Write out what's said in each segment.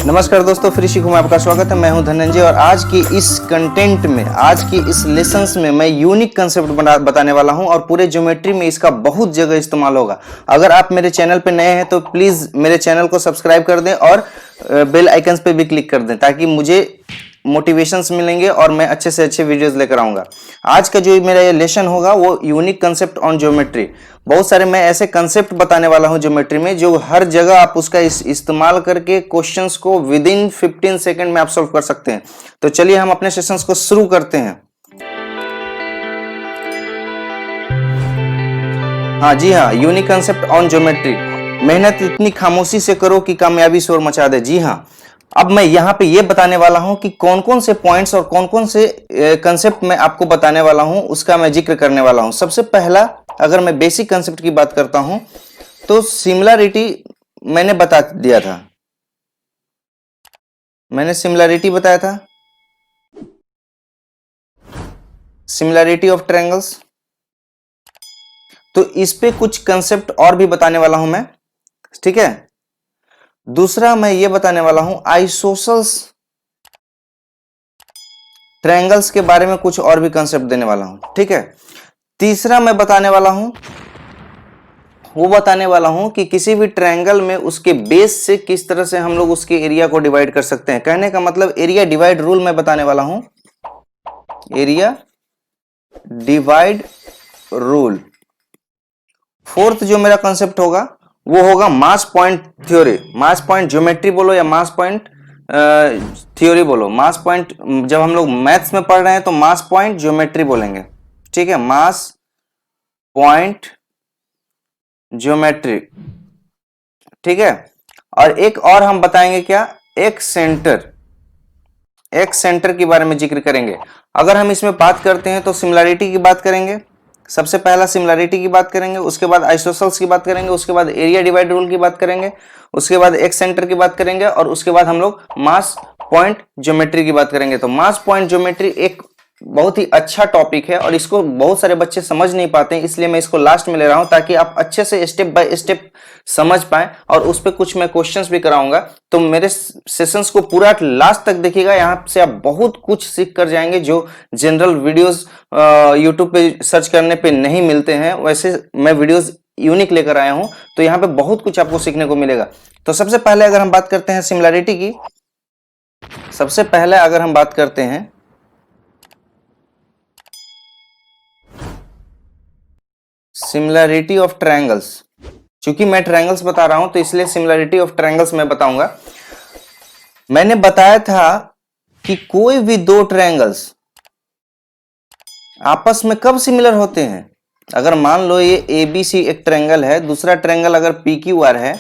नमस्कार दोस्तों, फ्री सीखो में आपका स्वागत है। मैं हूं धनंजय और आज की इस कंटेंट में, आज की इस लेसन्स में मैं यूनिक कंसेप्ट बताने वाला हूं और पूरे ज्योमेट्री में इसका बहुत जगह इस्तेमाल होगा। अगर आप मेरे चैनल पे नए हैं तो प्लीज मेरे चैनल को सब्सक्राइब कर दें और बेल आइकन्स पे भी क्लिक कर दें ताकि मुझे मोटिवेशंस मिलेंगे और मैं अच्छे से अच्छे वीडियोस लेकर आऊंगा। आज का जो मेरा ये लेसन होगा वो यूनिक कंसेप्ट ऑन ज्योमेट्री। बहुत सारे मैं ऐसे कंसेप्ट बताने वाला हूं ज्योमेट्री में जो हर जगह आप उसका इस्तेमाल करके क्वेश्चंस को विद इन 15 सेकंड में आप सॉल्व कर सकते हैं। तो चलिए हम अपने सेशंस को शुरू करते हैं। हाँ जी हाँ, यूनिक कंसेप्ट ऑन ज्योमेट्री। मेहनत इतनी खामोशी से करो कि कामयाबी शोर मचा दे। जी हाँ, अब मैं यहाँ पे ये बताने वाला हूं कि कौन कौन से पॉइंट्स और कौन कौन से कंसेप्ट मैं आपको बताने वाला हूं, उसका मैं जिक्र करने वाला हूं। सबसे पहला, अगर मैं बेसिक कंसेप्ट की बात करता हूं तो सिमिलरिटी मैंने बता दिया था, मैंने सिमिलरिटी बताया था, सिमिलरिटी ऑफ ट्रायंगल्स। तो इस पे कुछ कंसेप्ट और भी बताने वाला हूं मैं, ठीक है। दूसरा मैं ये बताने वाला हूं आइसोसेल्स ट्रायंगल्स के बारे में कुछ और भी कंसेप्ट देने वाला हूं, ठीक है। तीसरा मैं बताने वाला हूं कि किसी भी ट्रायंगल में उसके बेस से किस तरह से हम लोग उसके एरिया को डिवाइड कर सकते हैं। कहने का मतलब एरिया डिवाइड रूल मैं बताने वाला हूं, एरिया डिवाइड रूल। फोर्थ जो मेरा कंसेप्ट होगा वो होगा मास पॉइंट थ्योरी। मास पॉइंट ज्योमेट्री बोलो या मास पॉइंट थ्योरी बोलो। मास पॉइंट जब हम लोग मैथ्स में पढ़ रहे हैं तो मास पॉइंट ज्योमेट्री बोलेंगे, ठीक है। मास पॉइंट ज्योमेट्री, ठीक है। और एक और हम बताएंगे क्या, एक सेंटर, एक सेंटर के बारे में जिक्र करेंगे। अगर हम इसमें बात करते हैं तो सिमिलरिटी की बात करेंगे, सबसे पहला सिमिलरिटी की बात करेंगे, उसके बाद आइसोसेल्स की बात करेंगे, उसके बाद एरिया डिवाइड रूल की बात करेंगे, उसके बाद एक सेंटर की बात करेंगे और उसके बाद हम लोग मास पॉइंट ज्योमेट्री की बात करेंगे। तो मास पॉइंट ज्योमेट्री एक बहुत ही अच्छा टॉपिक है और इसको बहुत सारे बच्चे समझ नहीं पाते हैं, इसलिए मैं इसको लास्ट में ले रहा हूं ताकि आप अच्छे से स्टेप बाय स्टेप समझ पाए और उस पर कुछ मैं क्वेश्चंस भी कराऊंगा। तो मेरे सेशंस को पूरा लास्ट तक देखिएगा, यहां से आप बहुत कुछ सीख कर जाएंगे जो जनरल वीडियोस यूट्यूब पे सर्च करने पे नहीं मिलते हैं। वैसे मैं वीडियोस यूनिक लेकर आया हूं तो यहाँ पे बहुत कुछ आपको सीखने को मिलेगा। तो सबसे पहले अगर हम बात करते हैं सिमिलरिटी की, सबसे पहले अगर हम बात करते हैं सिमिलरिटी ऑफ ट्रायंगल्स, क्योंकि मैं ट्रायंगल्स बता रहा हूं तो इसलिए सिमिलरिटी ऑफ ट्रायंगल्स मैं बताऊंगा। मैंने बताया था कि कोई भी दो ट्रायंगल्स आपस में कब सिमिलर होते हैं। अगर मान लो ये ABC एक ट्रायंगल है, दूसरा ट्रायंगल अगर PQR है,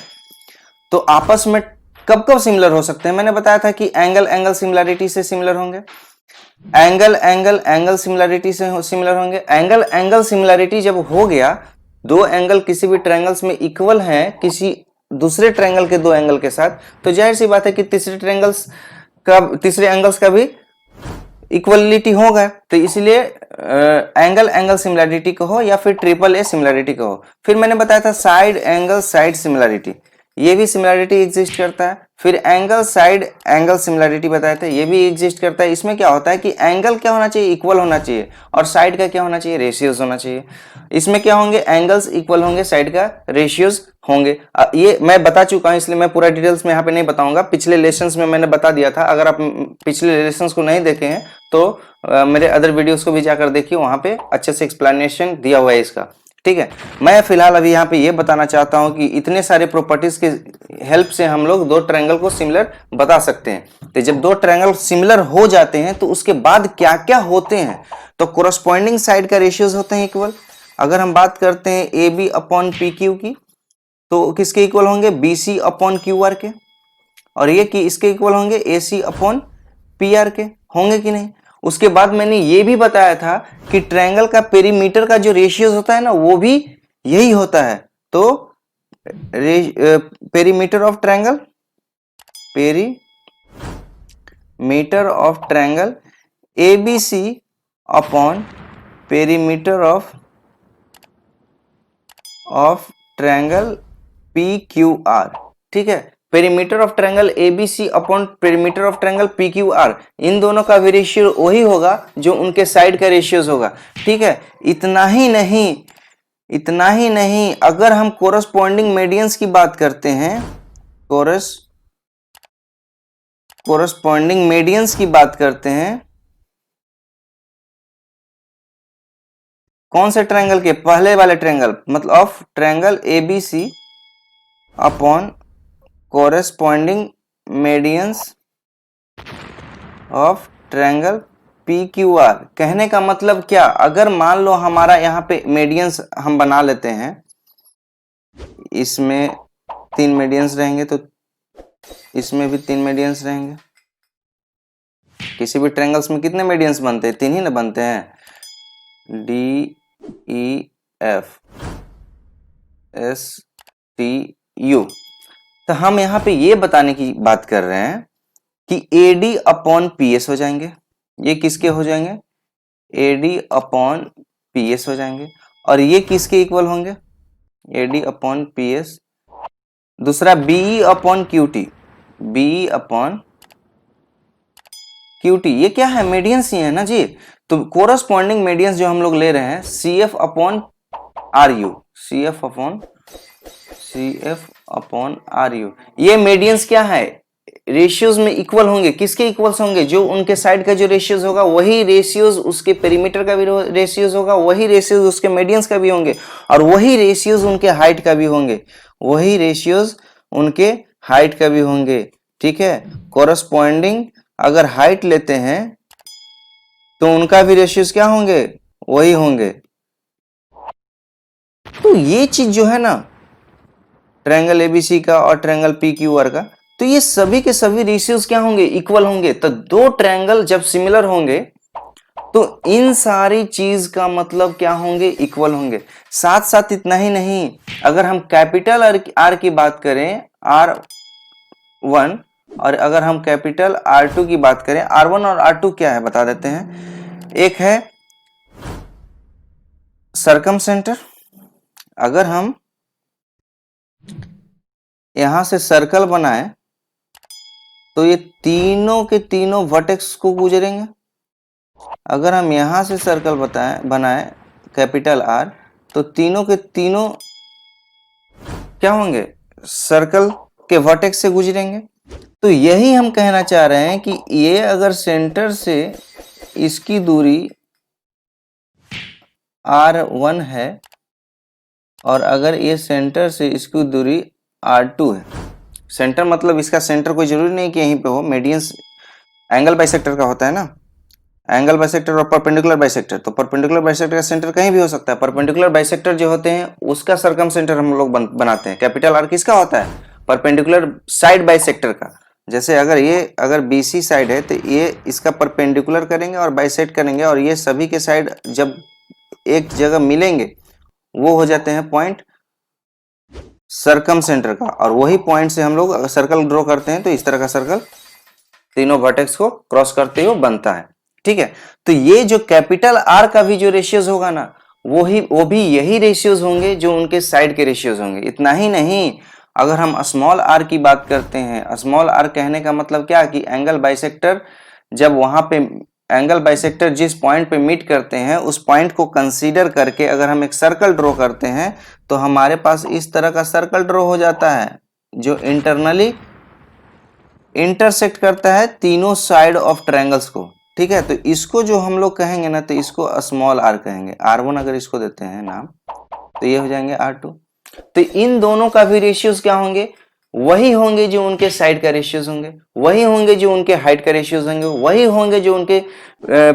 तो आपस में कब कब सिमिलर हो सकते हैं। मैंने बताया था कि एंगल एंगल सिमिलरिटी से सिमिलर होंगे, एंगल एंगल एंगल सिमिलरिटी से सिमिलर होंगे। एंगल एंगल सिमिलरिटी जब हो गया, दो एंगल किसी भी ट्रायंगल्स में इक्वल हैं किसी दूसरे ट्रायंगल के दो एंगल के साथ, तो जाहिर सी बात है कि तीसरे एंगल्स का भी इक्वलिटी होगा। तो इसलिए एंगल एंगल सिमिलरिटी कहो या फिर AAA सिमिलरिटी कहो। फिर मैंने बताया था साइड एंगल साइड सिमिलरिटी, ये भी सिमिलरिटी एग्जिस्ट करता है। फिर एंगल साइड एंगल सिमिलरिटी बताए थे, ये भी एग्जिस्ट करता है। इसमें क्या होता है कि एंगल क्या होना चाहिए, इक्वल होना चाहिए, और साइड का क्या होना चाहिए, रेशियोज होना चाहिए। इसमें क्या होंगे, एंगल्स इक्वल होंगे, साइड का रेशियोज होंगे। ये मैं बता चुका हूं इसलिए मैं पूरा डिटेल्स में यहाँ पे नहीं बताऊंगा, पिछले लेसन्स में मैंने बता दिया था। अगर आप पिछले लेसन्स को नहीं देखे हैं तो मेरे अदर वीडियोस को भी जाकर देखिए, वहां पे अच्छे से एक्सप्लेनेशन दिया हुआ है इसका, ठीक है। मैं फिलहाल अभी यहाँ पे ये बताना चाहता हूं कि इतने सारे प्रॉपर्टीज के हेल्प से हम लोग दो ट्रायंगल को सिमिलर बता सकते हैं। तो जब दो ट्रायंगल सिमिलर हो जाते हैं तो उसके बाद क्या क्या होते हैं, तो कोरस्पॉन्डिंग साइड का रेशियोज होते हैं इक्वल। अगर हम बात करते हैं AB अपॉन PQ की, तो किसके इक्वल होंगे, BC अपॉन QR के, और ये कि इसके इक्वल होंगे AC अपॉन PR के, होंगे कि नहीं। उसके बाद मैंने ये भी बताया था कि ट्रायंगल का पेरीमीटर का जो रेशियोज होता है ना, वो भी यही होता है। तो perimeter of triangle, perimeter of triangle ABC upon perimeter of triangle PQR, ठीक है। Perimeter of triangle ABC upon perimeter of triangle PQR, इन दोनों का भी रेशियो वही होगा जो उनके साइड का रेशियोज होगा। ठीक है, इतना ही नहीं, अगर हम कोरस्पॉन्डिंग मीडियंस की बात करते हैं, कोरस्पॉन्डिंग मीडियंस की बात करते हैं, कौन से ट्रायंगल के? पहले वाले ट्रायंगल, मतलब of triangle ABC upon corresponding medians of triangle P Q R. कहने का मतलब क्या, अगर मान लो हमारा यहाँ पे मीडियंस हम बना लेते हैं, इसमें 3 मीडियंस रहेंगे तो इसमें भी 3 मीडियंस रहेंगे। किसी भी ट्रायंगल्स में कितने मीडियंस बनते हैं? 3 ही ना बनते हैं, D E F S T U. तो हम यहाँ पे ये बताने की बात कर रहे हैं कि AD अपॉन PS हो जाएंगे, ये किसके हो जाएंगे? AD अपॉन PS हो जाएंगे। और ये किसके इक्वल होंगे? AD upon PS। दूसरा BE upon QT, BE upon QT, ये क्या है? मीडियंस ही है ना जी। तो कोरस्पॉन्डिंग मीडियंस जो हम लोग ले रहे हैं CF upon RU, CF upon RU, ये मीडियंस क्या है? रेशियोज में इक्वल होंगे। किसके इक्वल्स होंगे? जो उनके साइड का जो रेशियोज होगा वही रेशियोज उसके पेरीमीटर का भी रेशियोज होगा, वही रेशियोज उसके मीडियंस का भी होंगे, और वही रेशियोज उनके हाइट का भी होंगे, वही रेशियोज उनके हाइट का भी होंगे। ठीक है, कोरस्पॉन्डिंग अगर हाइट लेते हैं तो उनका भी रेशियोज क्या होंगे? वही होंगे। तो ये चीज जो है ना, ट्रायंगल एबीसी का और ट्रायंगल पीक्यूआर का, तो ये सभी के सभी रेशियोज क्या होंगे? इक्वल होंगे। तो दो ट्रायंगल जब सिमिलर होंगे तो इन सारी चीज का मतलब क्या होंगे? इक्वल होंगे। साथ साथ इतना ही नहीं, अगर हम कैपिटल आर की बात करें, R1, और अगर हम कैपिटल R2 की बात करें, R1 और R2 क्या है बता देते हैं। एक है सर्कमसेंटर, अगर हम यहां से सर्कल बनाए तो ये तीनों के तीनों वर्टेक्स को गुजरेंगे। अगर हम यहां से सर्कल बनाए कैपिटल R, तो तीनों के तीनों क्या होंगे? सर्कल के वर्टेक्स से गुजरेंगे। तो यही हम कहना चाह रहे हैं कि ये अगर सेंटर से इसकी दूरी R1 है और अगर ये सेंटर से इसकी दूरी R2 है, सेंटर मतलब इसका सेंटर कोई जरूरी नहीं कि यहीं पे हो, मीडियंस एंगल बाइसेक्टर का होता है ना, एंगल बाइसेक्टर और परपेंडिकुलर बाइसेक्टर। तो परपेंडिकुलर बाइसेक्टर का सेंटर कहीं भी हो सकता है। परपेंडिकुलर बाइसेक्टर जो होते हैं उसका सरकम सेंटर हम लोग बनाते हैं। कैपिटल R किसका होता है? परपेंडिकुलर साइड बाइसेक्टर का। जैसे अगर BC साइड है तो ये इसका परपेंडिकुलर करेंगे और बाइसेक्ट करेंगे, और ये सभी के साइड जब एक जगह मिलेंगे वो हो जाते हैं पॉइंट सरकम सेंटर का, और वही पॉइंट से हम लोग सर्कल ड्रॉ करते हैं तो इस तरह का सर्कल तीनों वर्टेक्स को क्रॉस करते हुए बनता है। ठीक है, तो ये जो कैपिटल R का भी जो रेशियोज होगा ना, वो भी यही रेशियोज होंगे जो उनके साइड के रेशियोज होंगे। इतना ही नहीं, अगर हम स्मॉल r की बात करते हैं, स्मॉल r कहने का मतलब क्या कि एंगल बाइसेक्टर, जब वहां पे एंगल बाइसेक्टर जिस पॉइंट पे मीट करते हैं उस पॉइंट को कंसीडर करके अगर हम एक सर्कल ड्रॉ करते हैं तो हमारे पास इस तरह का सर्कल ड्रॉ हो जाता है जो इंटरनली इंटरसेक्ट करता है तीनों साइड ऑफ ट्रायंगल्स को। ठीक है, तो इसको जो हम लोग कहेंगे ना, तो इसको स्मॉल r कहेंगे। R1 अगर इसको देते हैं नाम तो ये हो जाएंगे R2। तो इन दोनों का भी रेशियोज क्या होंगे? वही होंगे जो उनके साइड का रेशियोज होंगे, वही होंगे जो उनके हाइट का रेशियोज होंगे, वही होंगे जो उनके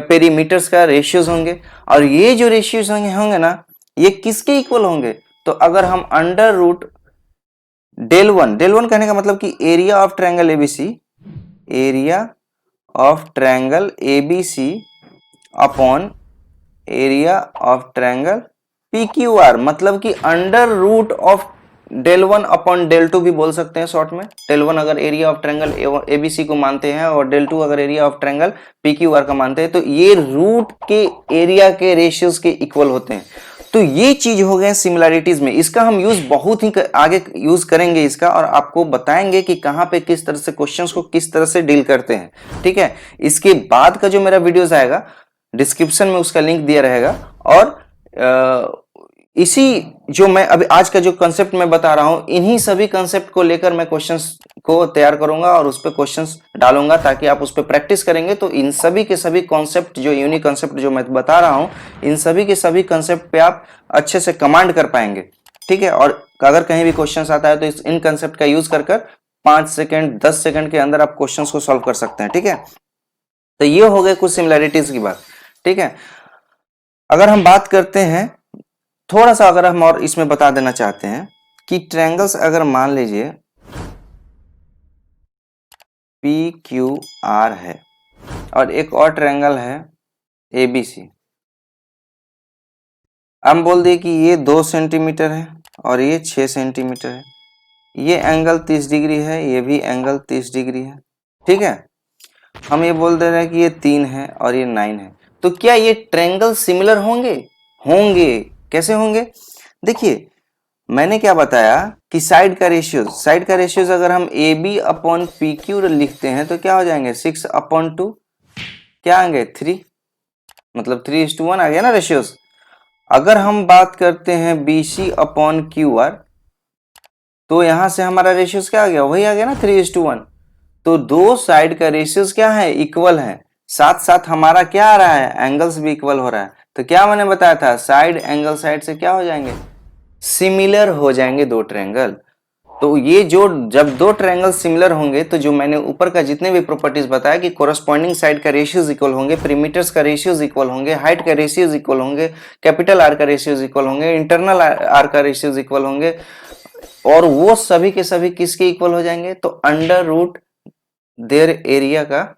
पेरीमीटर्स का रेशियोज होंगे। और ये जो रेशियोज होंगे ना, ये किसके इक्वल होंगे? तो अगर हम अंडर रूट डेल वन कहने का मतलब कि area of triangle ABC, area of triangle ABC upon area of triangle PQR, मतलब कि under root of del 1 upon del 2 भी बोल सकते हैं शॉर्ट में। डेल 1 अगर एरिया ऑफ ट्रायंगल एबीसी को मानते हैं और डेल 2 अगर एरिया ऑफ ट्रायंगल पीक्यूआर का मानते हैं, तो ये रूट के एरिया के रेशियोज के इक्वल होते हैं। तो ये चीज हो गए सिमिलैरिटीज में, इसका हम यूज बहुत ही आगे यूज करेंगे इसका, और आपको बताएंगे कि कहां पे किस तरह से क्वेश्चंस को किस तरह से डील करते हैं। ठीक है, इसके बाद का जो मेरा वीडियोस आएगा डिस्क्रिप्शन में उसका लिंक दिया रहेगा, और इसी जो मैं अभी आज का जो कंसेप्ट मैं बता रहा हूं, इन्हीं सभी कंसेप्ट को लेकर मैं क्वेश्चंस को तैयार करूंगा और उस पर क्वेश्चंस डालूंगा, ताकि आप उस पर प्रैक्टिस करेंगे तो इन सभी के सभी कॉन्सेप्ट, जो यूनिक कॉन्सेप्ट जो मैं बता रहा हूं, इन सभी के सभी कॉन्सेप्ट पे आप अच्छे से कमांड कर पाएंगे। ठीक है, और अगर कहीं भी क्वेश्चन आता है तो इन कंसेप्ट का यूज कर 5 सेकंड 10 सेकंड के अंदर आप क्वेश्चन को सॉल्व कर सकते हैं। ठीक है, तो ये हो गए कुछ सिमिलैरिटीज की बात। ठीक है, अगर हम बात करते हैं थोड़ा सा, अगर हम और इसमें बता देना चाहते हैं कि ट्रायंगल्स अगर मान लीजिए पी क्यू आर है और एक और ट्रायंगल है ए बी सी, हम बोल दिए कि ये 2 सेंटीमीटर है और ये 6 सेंटीमीटर है, ये एंगल 30 डिग्री है, ये भी एंगल 30 डिग्री है। ठीक है, हम ये बोल दे रहे हैं कि ये 3 है और ये 9 है, तो क्या ये ट्रायंगल सिमिलर होंगे? होंगे। कैसे होंगे? देखिए, मैंने क्या बताया कि साइड का रेशियोज अगर हम A B upon P Q लिखते हैं तो क्या हो जाएंगे 6/2, क्या आएंगे 3, मतलब 3:1 आ गया ना रेशियोज। अगर हम बात करते हैं B C upon Q R, तो यहां से हमारा रेशियोज क्या आ गया, वही आ गया ना 3:1। तो दो साइड का रेशियोज क्या है, इक्वल है, साथ साथ हमारा क्या आ रहा है, एंगल्स भी इक्वल हो रहा है। तो क्या मैंने बताया था, साइड एंगल साइड से क्या हो जाएंगे, सिमिलर हो जाएंगे दो ट्रायंगल। तो ये जो जब दो ट्रायंगल सिमिलर होंगे तो जो मैंने ऊपर का जितने भी प्रॉपर्टीज बताया कि कोरस्पॉन्डिंग साइड का रेशियोज इक्वल होंगे, perimeters का रेशियोज इक्वल होंगे, हाइट का रेशियोज इक्वल होंगे, कैपिटल आर का रेशियोज इक्वल होंगे, इंटरनल आर का रेशियोज इक्वल होंगे, और वो सभी के सभी किसके इक्वल हो जाएंगे, तो अंडर रूट देयर एरिया का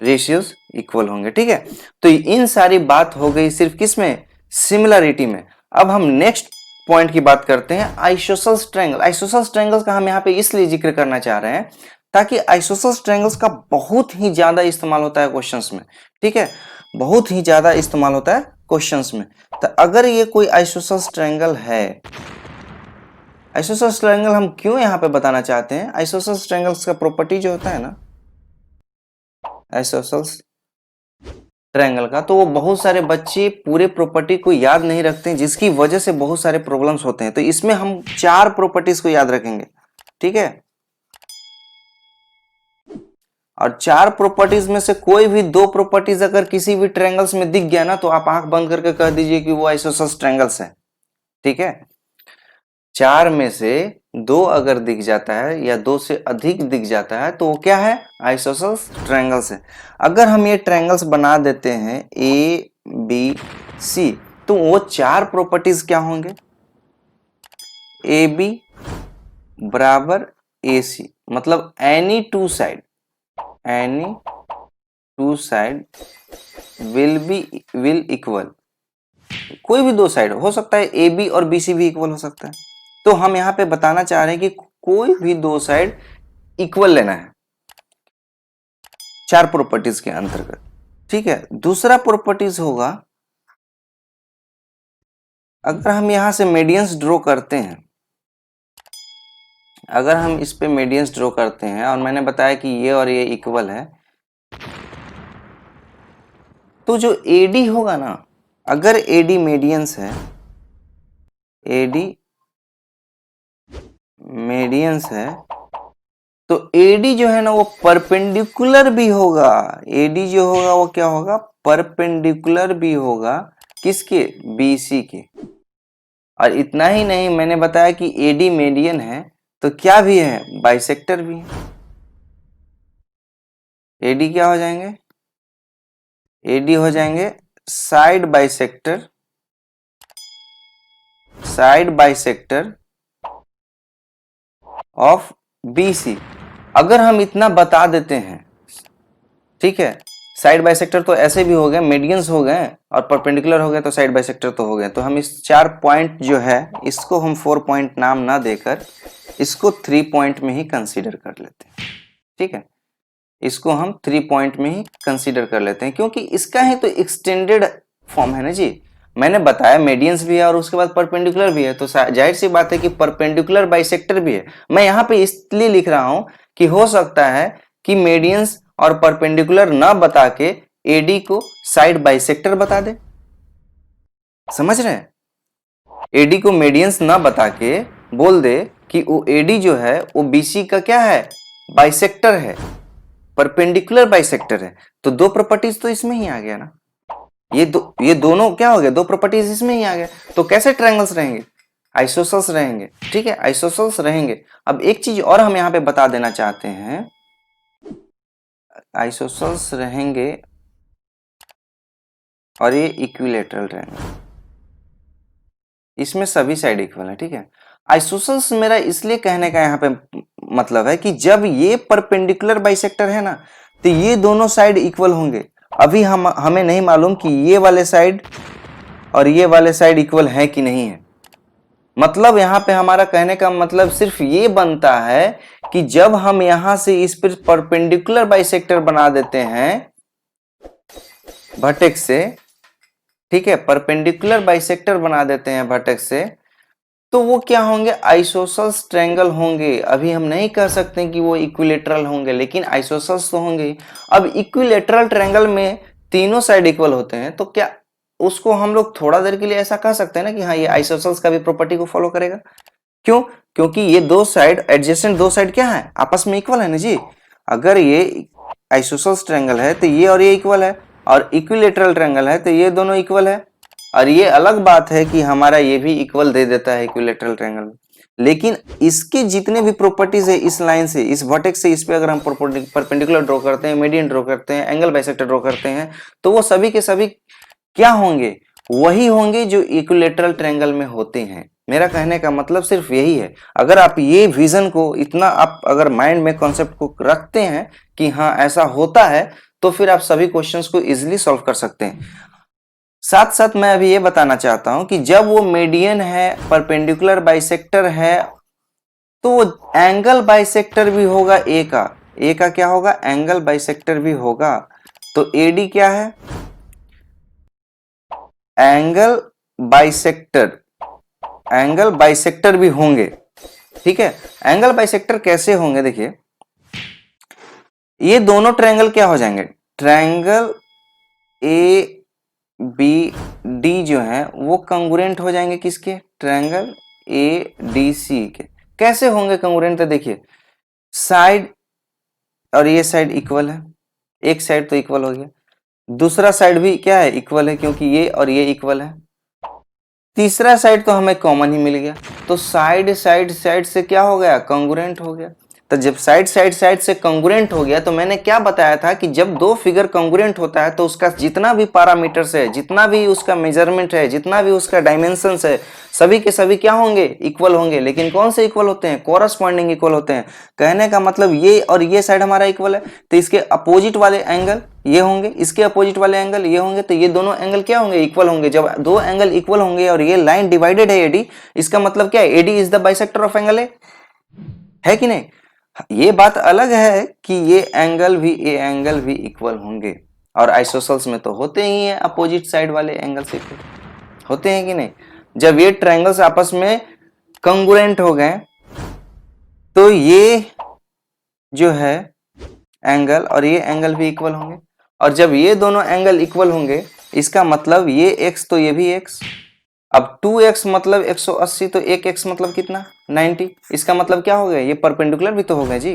रेशियोज इक्वल होंगे। ठीक है, तो इन सारी बात हो गई सिर्फ किसमें, सिमिलरिटी में। अब हम नेक्स्ट पॉइंट की बात करते हैं, आइसोसेल्स ट्रायंगल। आइसोसेल्स ट्रायंगल्स का हम यहाँ पे इसलिए जिक्र करना चाह रहे हैं ताकि आइसोसेल्स ट्रायंगल्स का बहुत ही ज्यादा इस्तेमाल होता है क्वेश्चंस में। ठीक है, बहुत ही ज्यादा इस्तेमाल होता है क्वेश्चंस में। तो अगर ये कोई आइसोसेल्स ट्रायंगल है, आइसोसेल्स ट्रायंगल हम क्यों यहाँ पे बताना चाहते हैं, आइसोसेल्स ट्रायंगल्स का प्रॉपर्टी जो होता है ना आइसोसेल्स ट्रायंगल का, तो वो बहुत सारे बच्चे पूरे प्रॉपर्टी को याद नहीं रखते हैं, जिसकी वजह से बहुत सारे प्रॉब्लम्स होते हैं। तो इसमें हम 4 प्रॉपर्टीज को याद रखेंगे। ठीक है, और 4 प्रॉपर्टीज में से कोई भी 2 प्रॉपर्टीज अगर किसी भी ट्रायंगल्स में दिख गया ना, तो आप आंख बंद करके कह दीजिए कि वो आइसोसेल्स ट्रायंगल्स है। ठीक है, 4 में से 2 अगर दिख जाता है या 2 से अधिक दिख जाता है तो वो क्या है, आइसोसेल्स ट्रायंगल्स है। अगर हम ये ट्रायंगल्स बना देते हैं ए बी सी, तो वो 4 प्रॉपर्टीज क्या होंगे, ए बी बराबर ए सी, मतलब any two side will equal, कोई भी 2 साइड हो सकता है, ए बी और बी सी भी इक्वल हो सकता है। तो हम यहां पे बताना चाह रहे हैं कि कोई भी 2 साइड इक्वल लेना है 4 प्रॉपर्टीज के अंतर्गत। ठीक है, दूसरा प्रॉपर्टीज होगा, अगर हम यहां से मीडियंस ड्रॉ करते हैं, अगर हम इस पे मीडियंस ड्रॉ करते हैं और मैंने बताया कि ये और ये इक्वल है, तो जो एडी होगा ना, अगर एडी मीडियंस है, एडी मीडियंस है, तो एडी जो है ना वो परपेंडिकुलर भी होगा। एडी जो होगा वो क्या होगा, परपेंडिकुलर भी होगा, किसके, बीसी के। और इतना ही नहीं, मैंने बताया कि एडी मीडियन है तो क्या भी है, बाइसेक्टर भी है। एडी क्या हो जाएंगे, एडी हो जाएंगे साइड बाइसेक्टर ऑफ बीसी। अगर हम इतना बता देते हैं, ठीक है, साइड बाइसेक्टर तो ऐसे भी हो गए, मीडियंस हो गए और परपेंडिकुलर हो गए, तो साइड बाइसेक्टर तो हो गए। तो हम इस 4 पॉइंट जो है इसको हम 4 पॉइंट नाम ना देकर इसको 3 पॉइंट में ही कंसीडर कर लेते हैं। ठीक है, इसको हम 3 पॉइंट में ही कंसीडर कर लेते हैं, क्योंकि इसका ही तो एक्सटेंडेड फॉर्म है ना जी, मैंने बताया मीडियंस भी है और उसके बाद परपेंडिकुलर भी है, तो जाहिर सी बात है कि परपेंडिकुलर बाइसेक्टर भी है। मैं यहाँ पे इसलिए लिख रहा हूं कि हो सकता है कि मीडियंस और परपेंडिकुलर ना बता के एडी को साइड बाइसेक्टर बता दे। समझ रहे हैं? एडी को मीडियंस ना बता के बोल दे कि वो एडी जो है वो बीसी का क्या है, बाइसेक्टर है, परपेंडिकुलर बाइसेक्टर है। तो दो प्रॉपर्टीज तो इसमें ही आ गया ना, ये दोनों क्या हो गया, दो प्रॉपर्टीज इसमें ही आ गया। तो कैसे ट्रायंगल्स रहेंगे, आइसोसेल्स रहेंगे। ठीक है, आइसोसेल्स रहेंगे। अब एक चीज और हम यहाँ पे बता देना चाहते हैं, आइसोसेल्स रहेंगे और ये इक्विलेटरल रहेंगे, इसमें सभी साइड इक्वल है। ठीक है, आइसोसेल्स मेरा इसलिए कहने का यहाँ पे मतलब है कि जब ये परपेंडिकुलर बाइसेक्टर है ना, तो ये दोनों साइड इक्वल होंगे। अभी हमें नहीं मालूम कि ये वाले साइड और ये वाले साइड इक्वल है कि नहीं है। मतलब यहाँ पे हमारा कहने का मतलब सिर्फ ये बनता है कि जब हम यहां से इस पर परपेंडिकुलर बाइसेक्टर बना देते हैं वर्टेक्स से, ठीक है, परपेंडिकुलर बाइसेक्टर बना देते हैं वर्टेक्स से, तो वो क्या होंगे, आइसोसेल्स ट्रायंगल होंगे। अभी हम नहीं कह सकते कि वो इक्विलेटरल होंगे, लेकिन आइसोसेल्स तो होंगे। अब इक्विलेटरल ट्रायंगल में तीनों साइड इक्वल होते हैं, तो क्या उसको हम लोग थोड़ा देर के लिए ऐसा कह सकते हैं ना कि हाँ ये आइसोसेल्स का भी प्रॉपर्टी को फॉलो करेगा। क्यों? क्योंकि ये दो साइड एडजेसेंट दो साइड क्या है, आपस में इक्वल है ना जी। अगर ये आइसोसेल्स ट्रायंगल है तो ये और ये इक्वल है, और इक्विलेटरल ट्रायंगल है तो ये दोनों इक्वल है। और ये अलग बात है कि हमारा ये भी इक्वल दे देता है इक्विलेटरल ट्रायंगल, लेकिन इसके जितने भी प्रॉपर्टीज है इस लाइन से, इस वर्टेक्स से, इस पे अगर हम परपेंडिकुलर ड्रॉ करते हैं, मीडियन ड्रॉ करते हैं, एंगल बाइसेक्टर ड्रॉ करते हैं, तो वो सभी के सभी क्या होंगे, वही होंगे जो इक्विलेटरल ट्रायंगल में होते हैं। मेरा कहने का मतलब सिर्फ यही है। अगर आप ये विजन को इतना आप अगर माइंड में कॉन्सेप्ट को रखते हैं कि हाँ ऐसा होता है, तो फिर आप सभी क्वेश्चंस को इजीली सॉल्व कर सकते हैं। साथ साथ मैं अभी ये बताना चाहता हूं कि जब वो मीडियन है, परपेंडिकुलर बाइसेक्टर है, तो वो एंगल बाइसेक्टर भी होगा ए का क्या होगा, एंगल बाइसेक्टर भी होगा। तो एडी क्या है, एंगल बाइसेक्टर, एंगल बाइसेक्टर भी होंगे। ठीक है, एंगल बाइसेक्टर कैसे होंगे, देखिए ये दोनों ट्रायंगल क्या हो जाएंगे, ट्रायंगल ए बी डी जो है वो कंग्रुएंट हो जाएंगे किसके, ट्रायंगल ए डी सी के। कैसे होंगे कंग्रुएंट, तो देखिए साइड और ये साइड इक्वल है, एक साइड तो इक्वल हो गया, दूसरा साइड भी क्या है, इक्वल है, क्योंकि ये और ये इक्वल है। तीसरा साइड तो हमें कॉमन ही मिल गया, तो साइड साइड साइड से क्या हो गया, कंग्रुएंट हो गया। तो जब साइड साइड साइड से कंग्रुएंट हो गया, तो मैंने क्या बताया था कि जब दो फिगर कंग्रुएंट होता है तो उसका जितना भी पैरामीटर्स है, जितना भी उसका मेजरमेंट है, जितना भी उसका डायमेंशंस है, सभी के सभी क्या होंगे, इक्वल होंगे। लेकिन कौन से इक्वल होते हैं, कोरस्पॉन्डिंग इक्वल होते हैं। कहने का मतलब ये और ये साइड हमारा इक्वल है, तो इसके अपोजिट वाले एंगल ये होंगे, इसके अपोजिट वाले एंगल ये होंगे, तो ये दोनों एंगल क्या होंगे, इक्वल होंगे। जब दो एंगल इक्वल होंगे और ये लाइन डिवाइडेड है एडी, इसका मतलब क्या है, AD is the bisector of angle A, है कि नहीं। ये बात अलग है कि ये एंगल भी इक्वल होंगे, और आइसोसेल्स में तो होते ही हैं अपोजिट साइड वाले एंगल से इक्वल होते हैं कि नहीं। जब ये ट्रायंगल्स आपस में कंग्रुएंट हो गए, तो ये जो है एंगल और ये एंगल भी इक्वल होंगे, और जब ये दोनों एंगल इक्वल होंगे, इसका मतलब ये x तो ये भी x। अब 2x मतलब 180, तो 1x मतलब कितना, 90। इसका मतलब क्या हो गया, ये परपेंडिकुलर भी तो हो गया जी।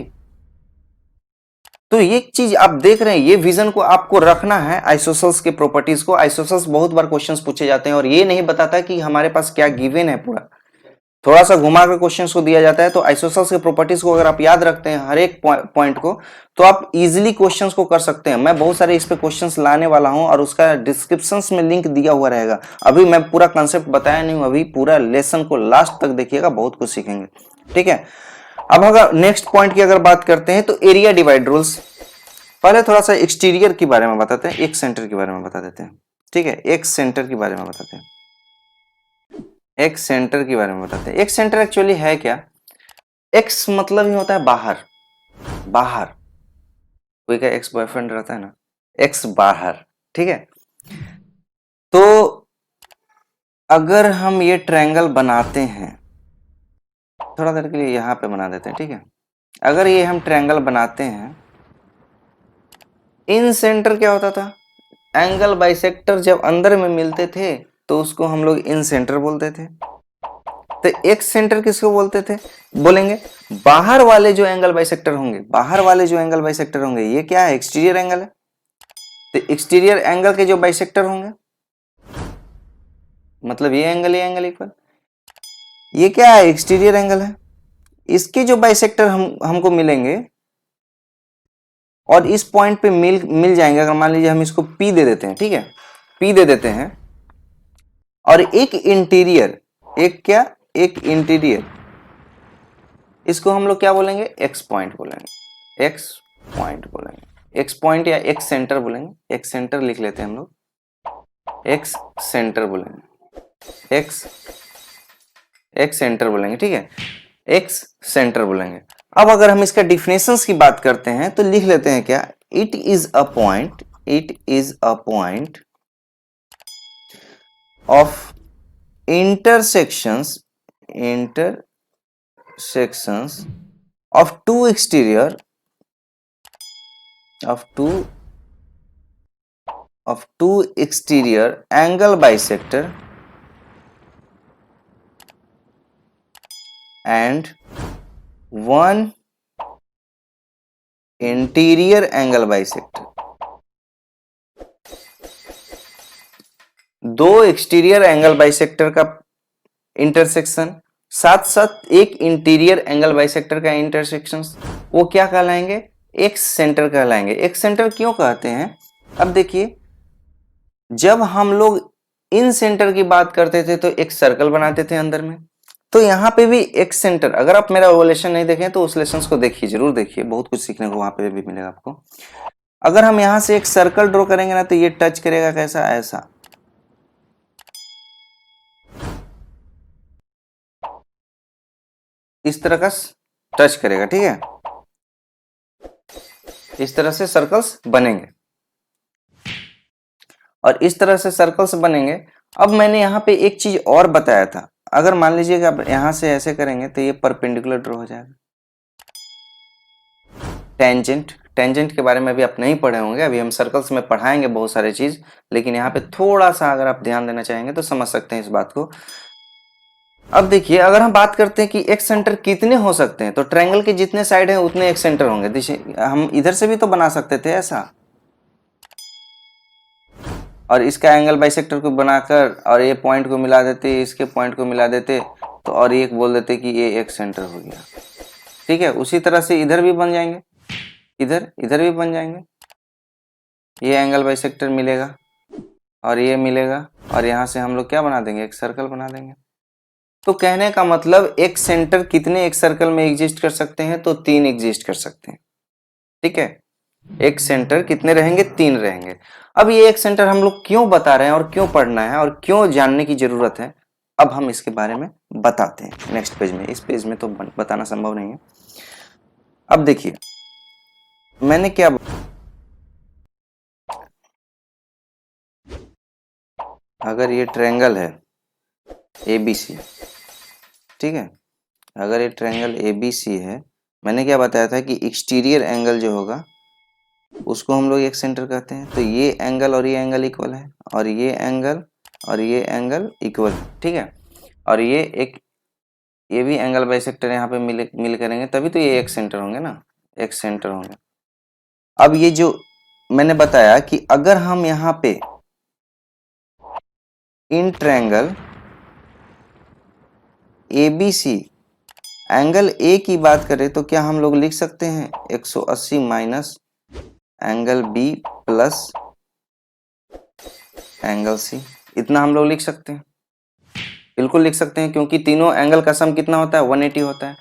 तो ये चीज आप देख रहे हैं, ये विजन को आपको रखना है, आइसोसेल्स के प्रॉपर्टीज को। आइसोसेल्स बहुत बार क्वेश्चंस पूछे जाते हैं और ये नहीं बताता कि हमारे पास क्या गिवन है, पूरा थोड़ा सा घुमा कर क्वेश्चंस को दिया जाता है। तो आइसोसेल्स के प्रॉपर्टीज को अगर आप याद रखते हैं हर एक पॉइंट को, तो आप इजीली क्वेश्चंस को कर सकते हैं। मैं बहुत सारे इस पे क्वेश्चंस लाने वाला हूं और उसका डिस्क्रिप्शंस में लिंक दिया हुआ रहेगा। अभी मैं पूरा कंसेप्ट बताया नहीं हूं, अभी पूरा लेसन को लास्ट तक देखिएगा, बहुत कुछ सीखेंगे। ठीक है, अब अगर नेक्स्ट पॉइंट की अगर बात करते हैं, तो एरिया डिवाइड रूल्स। पहले थोड़ा सा एक्सटीरियर के बारे में बताते हैं, एक सेंटर के बारे में बता देते हैं। ठीक है, एक सेंटर के बारे में बताते हैं, एक सेंटर के बारे में बताते हैं। एक सेंटर एक्चुअली है क्या, एक्स मतलब ही होता है बाहर, बाहर कोई का एक्स बॉयफ्रेंड रहता है ना, एक्स बाहर। ठीक है, तो अगर हम ये ट्रायंगल बनाते हैं, थोड़ा देर के लिए यहाँ पे बना देते हैं, ठीक है। अगर ये हम ट्रायंगल बनाते हैं, इन सेंटर क्या होता था, एंगल बाइसेक्टर जब अंदर में मिलते थे तो उसको हम लोग इन सेंटर बोलते थे। तो एक्स सेंटर किसको बोलते थे, बोलेंगे बाहर वाले जो एंगल बाइसेक्टर होंगे, बाहर वाले जो एंगल बाइसेक्टर होंगे, ये क्या है, एक्सटीरियर एंगल है। तो एक्सटीरियर एंगल के जो बाइसेक्टर होंगे, मतलब ये एंगल इक्वल, ये क्या है, एक्सटीरियर एंगल है। इसके जो बाइसेक्टर हमको मिलेंगे और इस पॉइंट पे मिल जाएंगे। अगर मान लीजिए हम इसको P दे देते हैं, ठीक है, P दे देते हैं, और एक इंटीरियर, एक क्या, एक इंटीरियर, इसको हम लोग क्या बोलेंगे, एक्स पॉइंट बोलेंगे, एक्स पॉइंट बोलेंगे, एक्स पॉइंट या एक्स सेंटर बोलेंगे। एक्स सेंटर लिख लेते हैं हम लोग, एक्स सेंटर बोलेंगे, एक्स सेंटर बोलेंगे, ठीक है, एक्स सेंटर बोलेंगे। अब अगर हम इसका डिफिनेशंस की बात करते हैं तो लिख लेते हैं क्या, it is a point, it is a point of intersections of two exterior angle bisector and one interior angle bisector। दो एक्सटीरियर एंगल बाइसेक्टर का इंटरसेक्शन, साथ साथ एक इंटीरियर एंगल बाइसेक्टर का इंटरसेक्शन, वो क्या कहलाएंगे, एक्स सेंटर कहलाएंगे। एक्स सेंटर क्यों कहते हैं, अब देखिए, जब हम लोग इन सेंटर की बात करते थे तो एक सर्कल बनाते थे अंदर में, तो यहाँ पे भी एक्स सेंटर, अगर आप मेरा वो लेसन नहीं देखें तो उस लेसन को देखिए, जरूर देखिए, बहुत कुछ सीखने को वहां पे भी मिलेगा आपको। अगर हम यहां से एक सर्कल ड्रॉ करेंगे ना, तो ये टच करेगा कैसा, ऐसा, इस तरह का टच करेगा, ठीक है, इस तरह से सर्कल्स बनेंगे, और इस तरह से सर्कल्स बनेंगे। अब मैंने यहाँ पे एक चीज और बताया था, अगर मान लीजिए कि आप यहां से ऐसे करेंगे तो ये परपेंडिकुलर ड्रॉ हो जाएगा। टेंजेंट, टेंजेंट के बारे में अभी आप नहीं पढ़े होंगे, अभी हम सर्कल्स में पढ़ाएंगे बहुत सारे चीज, लेकिन यहाँ पे थोड़ा सा अगर आप ध्यान देना चाहेंगे तो समझ सकते हैं इस बात को। अब देखिए, अगर हम बात करते हैं कि एक सेंटर कितने हो सकते हैं, तो ट्रायंगल के जितने साइड हैं उतने एक सेंटर होंगे। हम इधर से भी तो बना सकते थे ऐसा, और इसका एंगल बाइसेक्टर को बनाकर और ये पॉइंट को मिला देते, इसके पॉइंट को मिला देते, तो और एक बोल देते कि ये एक सेंटर हो गया, ठीक है। उसी तरह से इधर भी बन जाएंगे, इधर भी बन जाएंगे, ये एंगल बाइसेक्टर मिलेगा और ये मिलेगा, और यहाँ से हम लोग क्या बना देंगे, एक सर्कल बना देंगे। तो कहने का मतलब एक सेंटर कितने एक सर्कल में एग्जिस्ट कर सकते हैं, तो 3 एग्जिस्ट कर सकते हैं, ठीक है। एक सेंटर कितने रहेंगे, 3 रहेंगे। अब ये एक सेंटर हम लोग क्यों बता रहे हैं और क्यों पढ़ना है और क्यों जानने की जरूरत है, अब हम इसके बारे में बताते हैं नेक्स्ट पेज में। इस पेज में तो बताना संभव नहीं है। अब देखिए, मैंने क्या, अगर ये ट्रायंगल है ABC, ठीक है, अगर ये ट्रायंगल ABC है, मैंने क्या बताया था कि एक्सटीरियर एंगल जो होगा उसको हम लोग एक सेंटर कहते हैं। तो ये एंगल और ये एंगल इक्वल है, और ये एंगल और ये एंगल इक्वल है, ठीक है। और ये भी एंगल बाइसेक्टर यहाँ पे मिल करेंगे, तभी तो ये एक सेंटर होंगे ना, एक सेंटर होंगे। अब ये जो मैंने बताया कि अगर हम यहाँ पे in triangle ABC angle A की बात करें तो क्या हम लोग लिख सकते हैं 180 minus angle B plus angle C, इतना हम लोग लिख सकते हैं, बिल्कुल लिख सकते हैं, क्योंकि तीनों एंगल का सम कितना होता है, 180 होता है।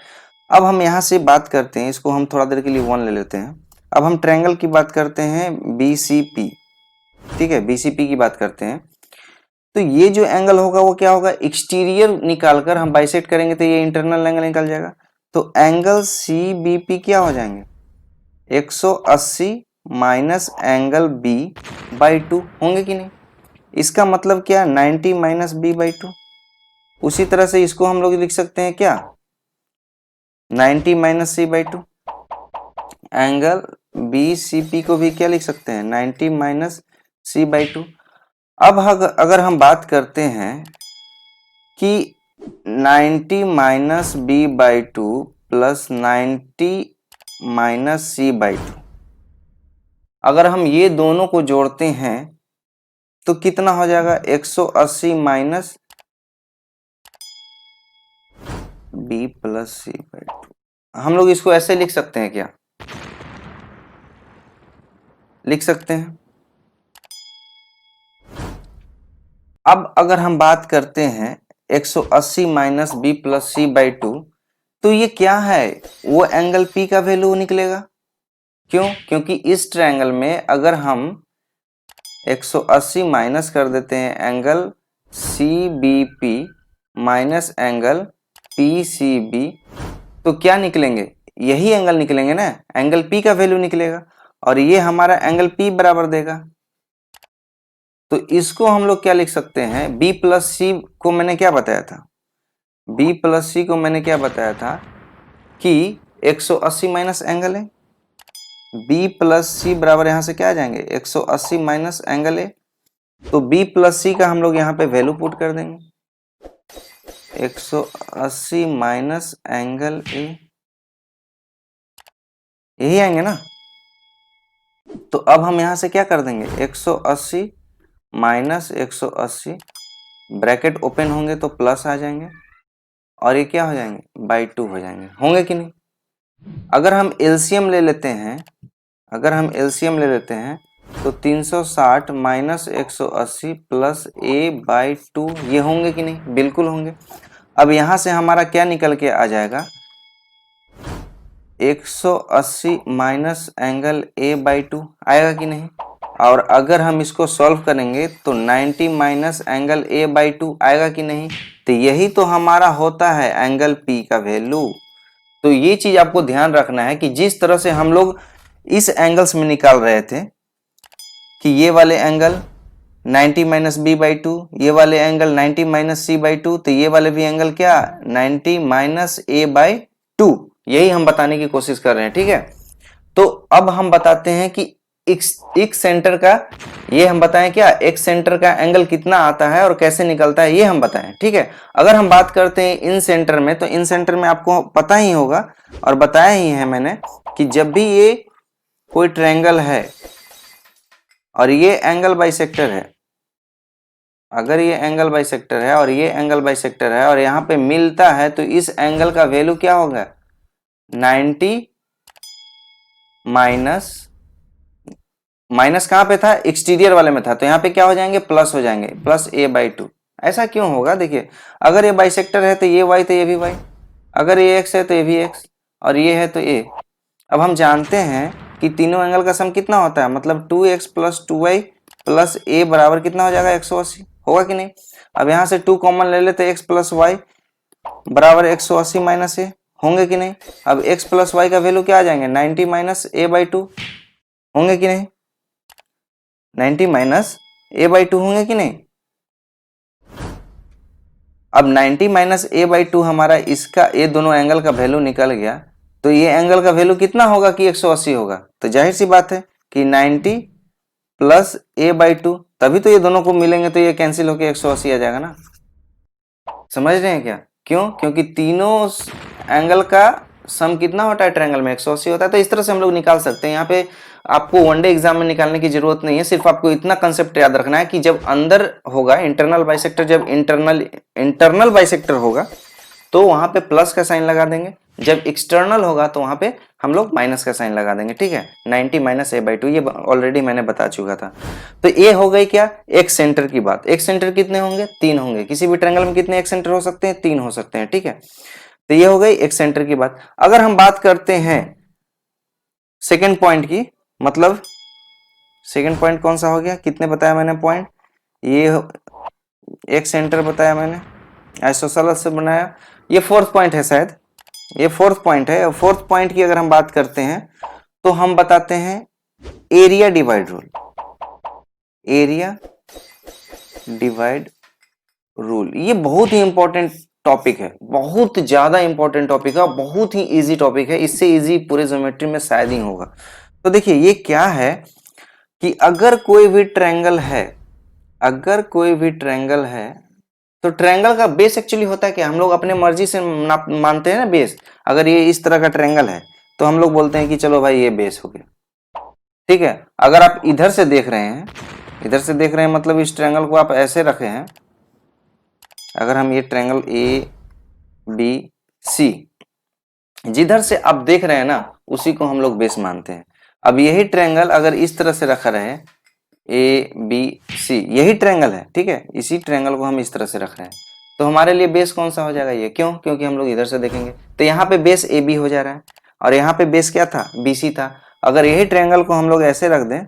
अब हम यहाँ से बात करते हैं, इसको हम थोड़ा देर के लिए 1 ले लेते हैं। अब हम ट्रायंगल की बात करते हैं BCP, ठीक है, BCP की बात करते हैं। तो ये जो एंगल होगा वो क्या होगा, एक्सटीरियर निकालकर हम बाइसेक्ट करेंगे तो ये इंटरनल एंगल निकल जाएगा। तो एंगल CBP क्या हो जाएंगे, 180 माइनस एंगल B/2 होंगे कि नहीं। इसका मतलब क्या, 90 माइनस B/2, उसी तरह से इसको हम लोग लिख सकते हैं क्या, 90 minus C by two. Angle B C P को भी क्या लिख सकते हैं, 90 माइनस सी बाई टू। अब अगर हम बात करते हैं कि 90 minus B by two plus 90 minus C by two, अगर हम ये दोनों को जोड़ते हैं तो कितना हो जाएगा, 180 minus B plus C by two. हम लोग इसको ऐसे लिख सकते हैं क्या, लिख सकते हैं। अब अगर हम बात करते हैं 180 minus B plus C by two, तो ये क्या है, वो एंगल पी का वैल्यू निकलेगा। क्यों, क्योंकि इस ट्रायंगल में अगर हम 180 माइनस कर देते हैं angle C B P minus angle P C B, तो क्या निकलेंगे, यही एंगल निकलेंगे ना, एंगल पी का वैल्यू निकलेगा और ये हमारा एंगल पी बराबर देगा। तो इसको हम लोग क्या लिख सकते हैं, बी प्लस सी को मैंने क्या बताया था, बी प्लस सी को मैंने क्या बताया था कि 180 माइनस एंगल है, बी प्लस सी बराबर यहां से क्या आ जाएंगे, 180 माइनस एंगल ए। तो बी प्लस सी का हम लोग यहाँ पे वैल्यू पुट कर देंगे, 180 माइनस एंगल ए, यही आएंगे ना। तो अब हम यहां से क्या कर देंगे, 180 माइनस 180, ब्रैकेट ओपन होंगे तो प्लस आ जाएंगे और ये क्या हो जाएंगे, बाई टू हो जाएंगे, होंगे कि नहीं। अगर हम एलसीएम ले लेते हैं, अगर हम एलसीएम ले लेते हैं तो 360 minus 180 plus A by two, ये होंगे कि नहीं, बिल्कुल होंगे। अब यहां से हमारा क्या निकल के आ जाएगा, 180 minus angle A by two आएगा कि नहीं। और अगर हम इसको सॉल्व करेंगे तो 90 minus angle A by two आएगा कि नहीं। तो यही तो हमारा होता है एंगल पी का वैल्यू। तो ये चीज आपको ध्यान रखना है कि जिस तरह से हम लोग इस एंगल्स में निकाल रहे थे कि ये वाले angle 90 minus B by two, ये वाले angle 90 minus C by two, तो ये वाले भी एंगल क्या 90 माइनस ए बाई टू, यही हम बताने की कोशिश कर रहे हैं। ठीक है, तो अब हम बताते हैं कि एक सेंटर का, ये हम बताएं क्या, एक सेंटर का एंगल कितना आता है और कैसे निकलता है, ये हम बताएं। ठीक है, अगर हम बात करते हैं इन सेंटर में, तो इन सेंटर में आपको पता ही होगा और बताया ही है मैंने कि जब भी ये कोई ट्रायंगल है और ये एंगल बाइसेक्टर है, अगर ये एंगल बाइसेक्टर है और ये एंगल बाइसेक्टर है और यहाँ पे मिलता है, तो इस एंगल का वैल्यू क्या होगा, 90 माइनस, माइनस कहाँ पे था, एक्सटीरियर वाले में था, तो यहाँ पे क्या हो जाएंगे, प्लस हो जाएंगे, प्लस ए बाई टू। ऐसा क्यों होगा, देखिए अगर ये बाइसेक्टर है तो ये वाई तो ये भी वाई, अगर ये एक्स है तो ये भी एक्स और ये है तो ए। अब हम जानते हैं कि तीनों एंगल का सम कितना होता है, मतलब 2x प्लस 2y प्लस ए बराबर कितना हो जाएगा, 180, होगा कि नहीं। अब यहाँ से 2 कॉमन ले लेते, x प्लस वाई बराबर 180 माइनस ए, होंगे कि नहीं। अब x प्लस वाई का वैल्यू क्या आ जाएंगे, 90 माइनस ए बाई टू, होंगे कि नहीं, 90 माइनस ए बाई टू होंगे कि नहीं। अब 90 माइनस ए बाई टू हमारा इसका, ये दोनों एंगल का वैल्यू निकल गया, तो ये एंगल का वैल्यू कितना होगा कि 180 होगा। तो जाहिर सी बात है कि 90 प्लस ए बाई टू, तभी तो ये दोनों को मिलेंगे, तो ये कैंसिल होकर 180 आ जाएगा ना। समझ रहे हैं क्या, क्यों, क्योंकि तीनों एंगल का सम कितना होता है ट्रायंगल में, 180 होता है। तो इस तरह से हम लोग निकाल सकते हैं। यहाँ पे आपको वनडे एग्जाम में निकालने की जरूरत नहीं है, सिर्फ आपको इतना कंसेप्ट याद रखना है कि जब अंदर होगा इंटरनल बाइसेक्टर, जब इंटरनल बाइसेक्टर होगा तो वहां पे प्लस का साइन लगा देंगे, जब एक्सटर्नल होगा तो वहां पे हम लोग माइनस का साइन लगा देंगे। ठीक है, 90 माइनस ए बाई टू, ये ऑलरेडी मैंने बता चुका था। तो ये हो गई क्या, एक सेंटर की बात। एक सेंटर कितने होंगे, 3 होंगे। किसी भी ट्रायंगल में कितने एक सेंटर हो सकते हैं, 3 हो सकते हैं। ठीक है, तो ये हो गई एक सेंटर की बात। अगर हम बात करते हैं सेकेंड पॉइंट की, मतलब सेकेंड पॉइंट कौन सा हो गया, कितने बताया मैंने पॉइंट, ये एक सेंटर बताया मैंने, आइसोसेलेस से बनाया। ये फोर्थ पॉइंट है शायद, ये फोर्थ पॉइंट है। और फोर्थ पॉइंट की अगर हम बात करते हैं तो हम बताते हैं area divide rule, area divide rule, ये बहुत ही इंपॉर्टेंट टॉपिक है, बहुत ज्यादा इंपॉर्टेंट टॉपिक है, बहुत ही इजी टॉपिक है, इससे इजी पूरे ज्योमेट्री में शायद ही होगा। तो देखिए ये क्या है कि अगर कोई भी ट्रायंगल है, अगर कोई भी ट्रायंगल है, तो ट्रायंगल का बेस एक्चुअली होता है क्या, हम लोग अपने मर्जी से मानते हैं ना बेस। अगर ये इस तरह का ट्रायंगल है तो हम लोग बोलते हैं कि चलो भाई ये बेस हो गया, ठीक है। अगर आप इधर से देख रहे हैं, इधर से देख रहे हैं मतलब इस ट्रायंगल को आप ऐसे रखे हैं, अगर हम ये ट्रायंगल ए बी सी जिधर से आप देख रहे हैं ना उसी को हम लोग बेस मानते हैं। अब यही ट्रायंगल अगर इस तरह से रखा रहे, ए बी सी यही ट्रायंगल है, ठीक है, इसी ट्रायंगल को हम इस तरह से रख रहे हैं, तो हमारे लिए बेस कौन सा हो जाएगा ये, क्यों, क्योंकि हम लोग इधर से देखेंगे तो यहाँ पे बेस ए बी हो जा रहा है और यहाँ पे बेस क्या था, बी सी था। अगर यही ट्रायंगल को हम लोग ऐसे रख दें,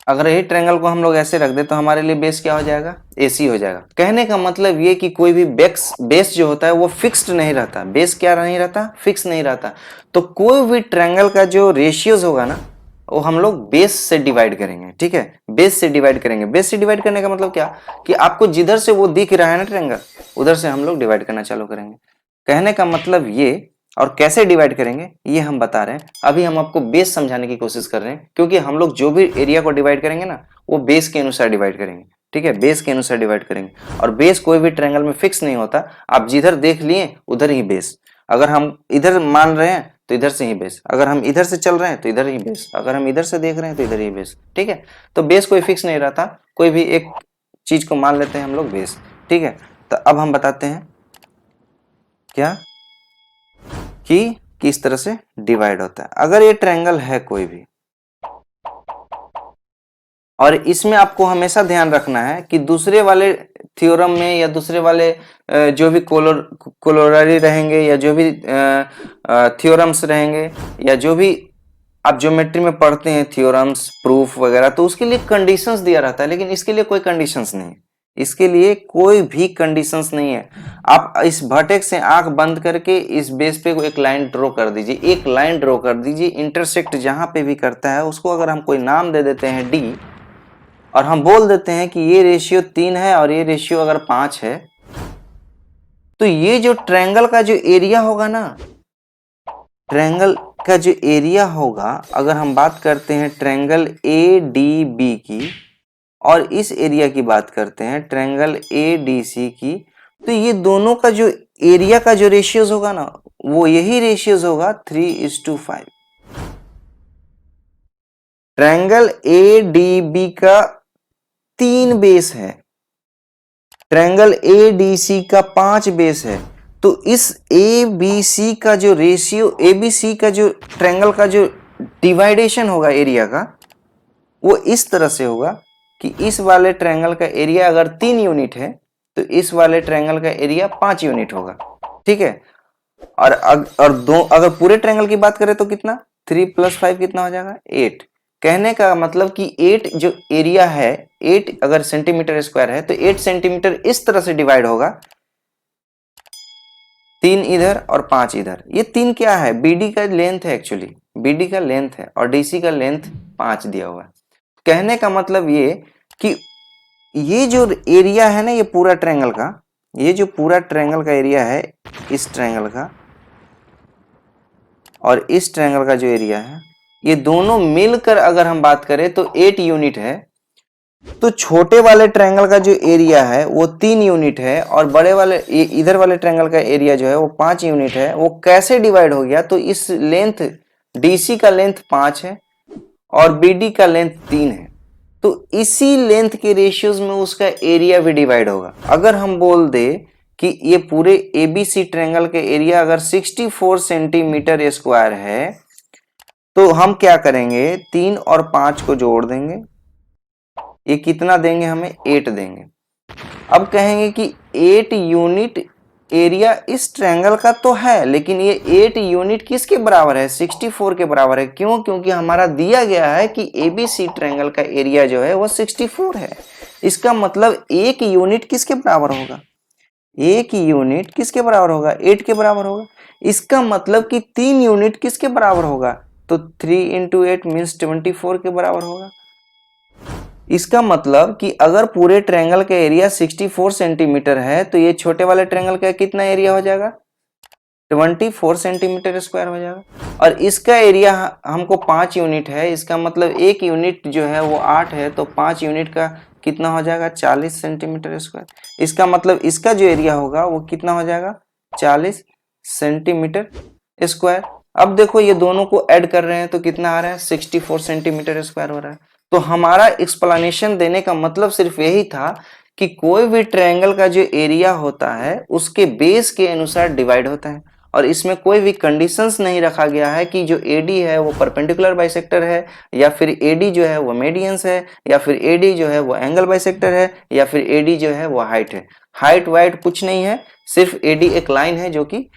अगर यही ट्रायंगल को हम लोग ऐसे रख दे तो हमारे लिए बेस क्या हो जाएगा, एसी हो जाएगा। कहने का मतलब ये कि कोई भी बेस जो होता है वो फिक्स्ड नहीं रहता, बेस क्या नहीं रहता, फिक्स नहीं रहता। तो कोई भी ट्रायंगल का जो रेशियोज होगा ना वो हम लोग बेस से डिवाइड करेंगे, ठीक है, बेस से डिवाइड करेंगे। बेस से डिवाइड करने का मतलब क्या कि आपको जिधर से वो दिख रहा है ना ट्रायंगल, उधर से हम लोग डिवाइड करना चालू करेंगे। कहने का मतलब ये, और कैसे डिवाइड करेंगे ये हम बता रहे हैं। अभी हम आपको बेस समझाने की कोशिश कर रहे हैं, क्योंकि हम लोग जो भी एरिया को डिवाइड करेंगे ना वो बेस के अनुसार डिवाइड करेंगे, ठीक है, बेस के अनुसार डिवाइड करेंगे। और बेस कोई भी ट्रायंगल में फिक्स नहीं होता, आप जिधर देख लिए उधर ही बेस। अगर हम इधर मान रहे हैं तो इधर से ही बेस, अगर हम इधर से चल रहे हैं तो इधर ही बेस, अगर हम इधर से देख रहे हैं तो इधर ही बेस, ठीक है। तो बेस कोई फिक्स नहीं रहता, कोई भी एक चीज को मान लेते हैं हम लोग बेस, ठीक है। तो अब हम बताते हैं क्या कि किस तरह से डिवाइड होता है। अगर ये ट्रायंगल है कोई भी, और इसमें आपको हमेशा ध्यान रखना है कि दूसरे वाले थ्योरम में या दूसरे वाले जो भी कोलोररी रहेंगे या जो भी थ्योरम्स रहेंगे या जो भी आप ज्योमेट्री में पढ़ते हैं थ्योरम्स प्रूफ वगैरह, तो उसके लिए कंडीशंस दिया रहता है, लेकिन इसके लिए कोई कंडीशंस नहीं है, इसके लिए कोई भी कंडीशंस नहीं है। आप इस वर्टेक्स से आंख बंद करके इस बेस पे एक लाइन ड्रॉ कर दीजिए, एक लाइन ड्रॉ कर दीजिए, इंटरसेक्ट जहां पे भी करता है उसको अगर हम कोई नाम दे देते हैं डी, और हम बोल देते हैं कि ये रेशियो 3 है और ये रेशियो अगर 5 है, तो ये जो ट्रायंगल का जो एरिया होगा ना, ट्रायंगल का जो एरिया होगा, अगर हम बात करते हैं ट्रायंगल ए डी बी की और इस एरिया की बात करते हैं ट्रायंगल ए डी सी की, तो ये दोनों का जो एरिया का जो रेशियोज होगा ना वो यही रेशियोज होगा 3:5। ट्रायंगल ए डी बी का 3 बेस है, ट्रायंगल ए डी सी का 5 बेस है, तो इस ए बी सी का जो रेशियो, ए बी सी का जो ट्रायंगल का जो डिवाइडेशन होगा एरिया का वो इस तरह से होगा कि इस वाले ट्रायंगल का एरिया अगर 3 यूनिट है तो इस वाले ट्रायंगल का एरिया 5 यूनिट होगा, ठीक है। और अगर पूरे ट्रायंगल की बात करें तो कितना, 3 + 5 कितना हो जाएगा, 8। कहने का मतलब कि 8 जो एरिया है, 8 अगर सेंटीमीटर स्क्वायर है तो 8 सेंटीमीटर इस तरह से डिवाइड होगा, 3 इधर और 5 इधर। ये 3 क्या है, बीडी का लेंथ है, एक्चुअली बीडी का लेंथ है और डीसी का लेंथ 5 दिया हुआ है। कहने का मतलब ये कि ये जो एरिया है ना, ये पूरा ट्रायंगल का, ये जो पूरा ट्रायंगल का एरिया है, इस ट्रायंगल का और इस ट्रायंगल का जो एरिया है, ये दोनों मिलकर अगर हम बात करें तो 8 यूनिट है। तो छोटे वाले ट्रायंगल का जो एरिया है वो 3 यूनिट है और बड़े वाले इधर वाले ट्रायंगल का एरिया जो है वो 5 यूनिट है। वो कैसे डिवाइड हो गया, तो इस लेंथ डीसी का लेंथ 5 है और बीडी का लेंथ 3 है, तो इसी लेंथ के रेशियोज में उसका एरिया भी डिवाइड होगा। अगर हम बोल दे कि ये पूरे एबीसी ट्रायंगल के एरिया अगर 64 सेंटीमीटर स्क्वायर है, तो हम क्या करेंगे, 3 और 5 को जोड़ देंगे, ये कितना देंगे हमें, 8 देंगे। अब कहेंगे कि 8 यूनिट एरिया इस ट्रायंगल का तो है, लेकिन ये 8 यूनिट किसके बराबर है, 64 के बराबर है। क्यों, क्योंकि हमारा दिया गया है कि एबीसी ट्रायंगल का एरिया जो है वो 64 है। इसका मतलब एक यूनिट किसके बराबर होगा, एक यूनिट किसके बराबर होगा, 8 के बराबर होगा। इसका मतलब कि 3 यूनिट किसके बराबर होगा, तो 3 × 8 मीन्स 24 के बराबर होगा। इसका मतलब कि अगर पूरे ट्रायंगल का एरिया 64 सेंटीमीटर है तो ये छोटे वाले ट्रायंगल का कितना एरिया हो जाएगा? 24 सेंटीमीटर स्क्वायर हो जाएगा। और इसका एरिया हमको 5 यूनिट है, इसका मतलब एक यूनिट जो है वो 8 है, तो 5 यूनिट का कितना हो जाएगा? 40 सेंटीमीटर स्क्वायर। इसका मतलब इसका जो एरिया होगा वो कितना हो जाएगा? 40 सेंटीमीटर स्क्वायर। अब देखो ये दोनों को ऐड कर रहे हैं तो कितना आ रहा है? 64 सेंटीमीटर स्क्वायर हो रहा है। तो हमारा एक्सप्लेनेशन देने का मतलब सिर्फ यही था कि कोई भी ट्रायंगल का जो एरिया होता है उसके बेस के अनुसार डिवाइड होता है, और इसमें कोई भी कंडीशंस नहीं रखा गया है कि जो एडी है वो परपेंडिकुलर बाइसेक्टर है, या फिर एडी जो है वो मीडियंस है, या फिर एडी जो है वो एंगल बाइसेक्टर है, या फिर एडी जो है वो हाइट है। हाइट वाइट कुछ नहीं है, सिर्फ एडी एक लाइन है जो कि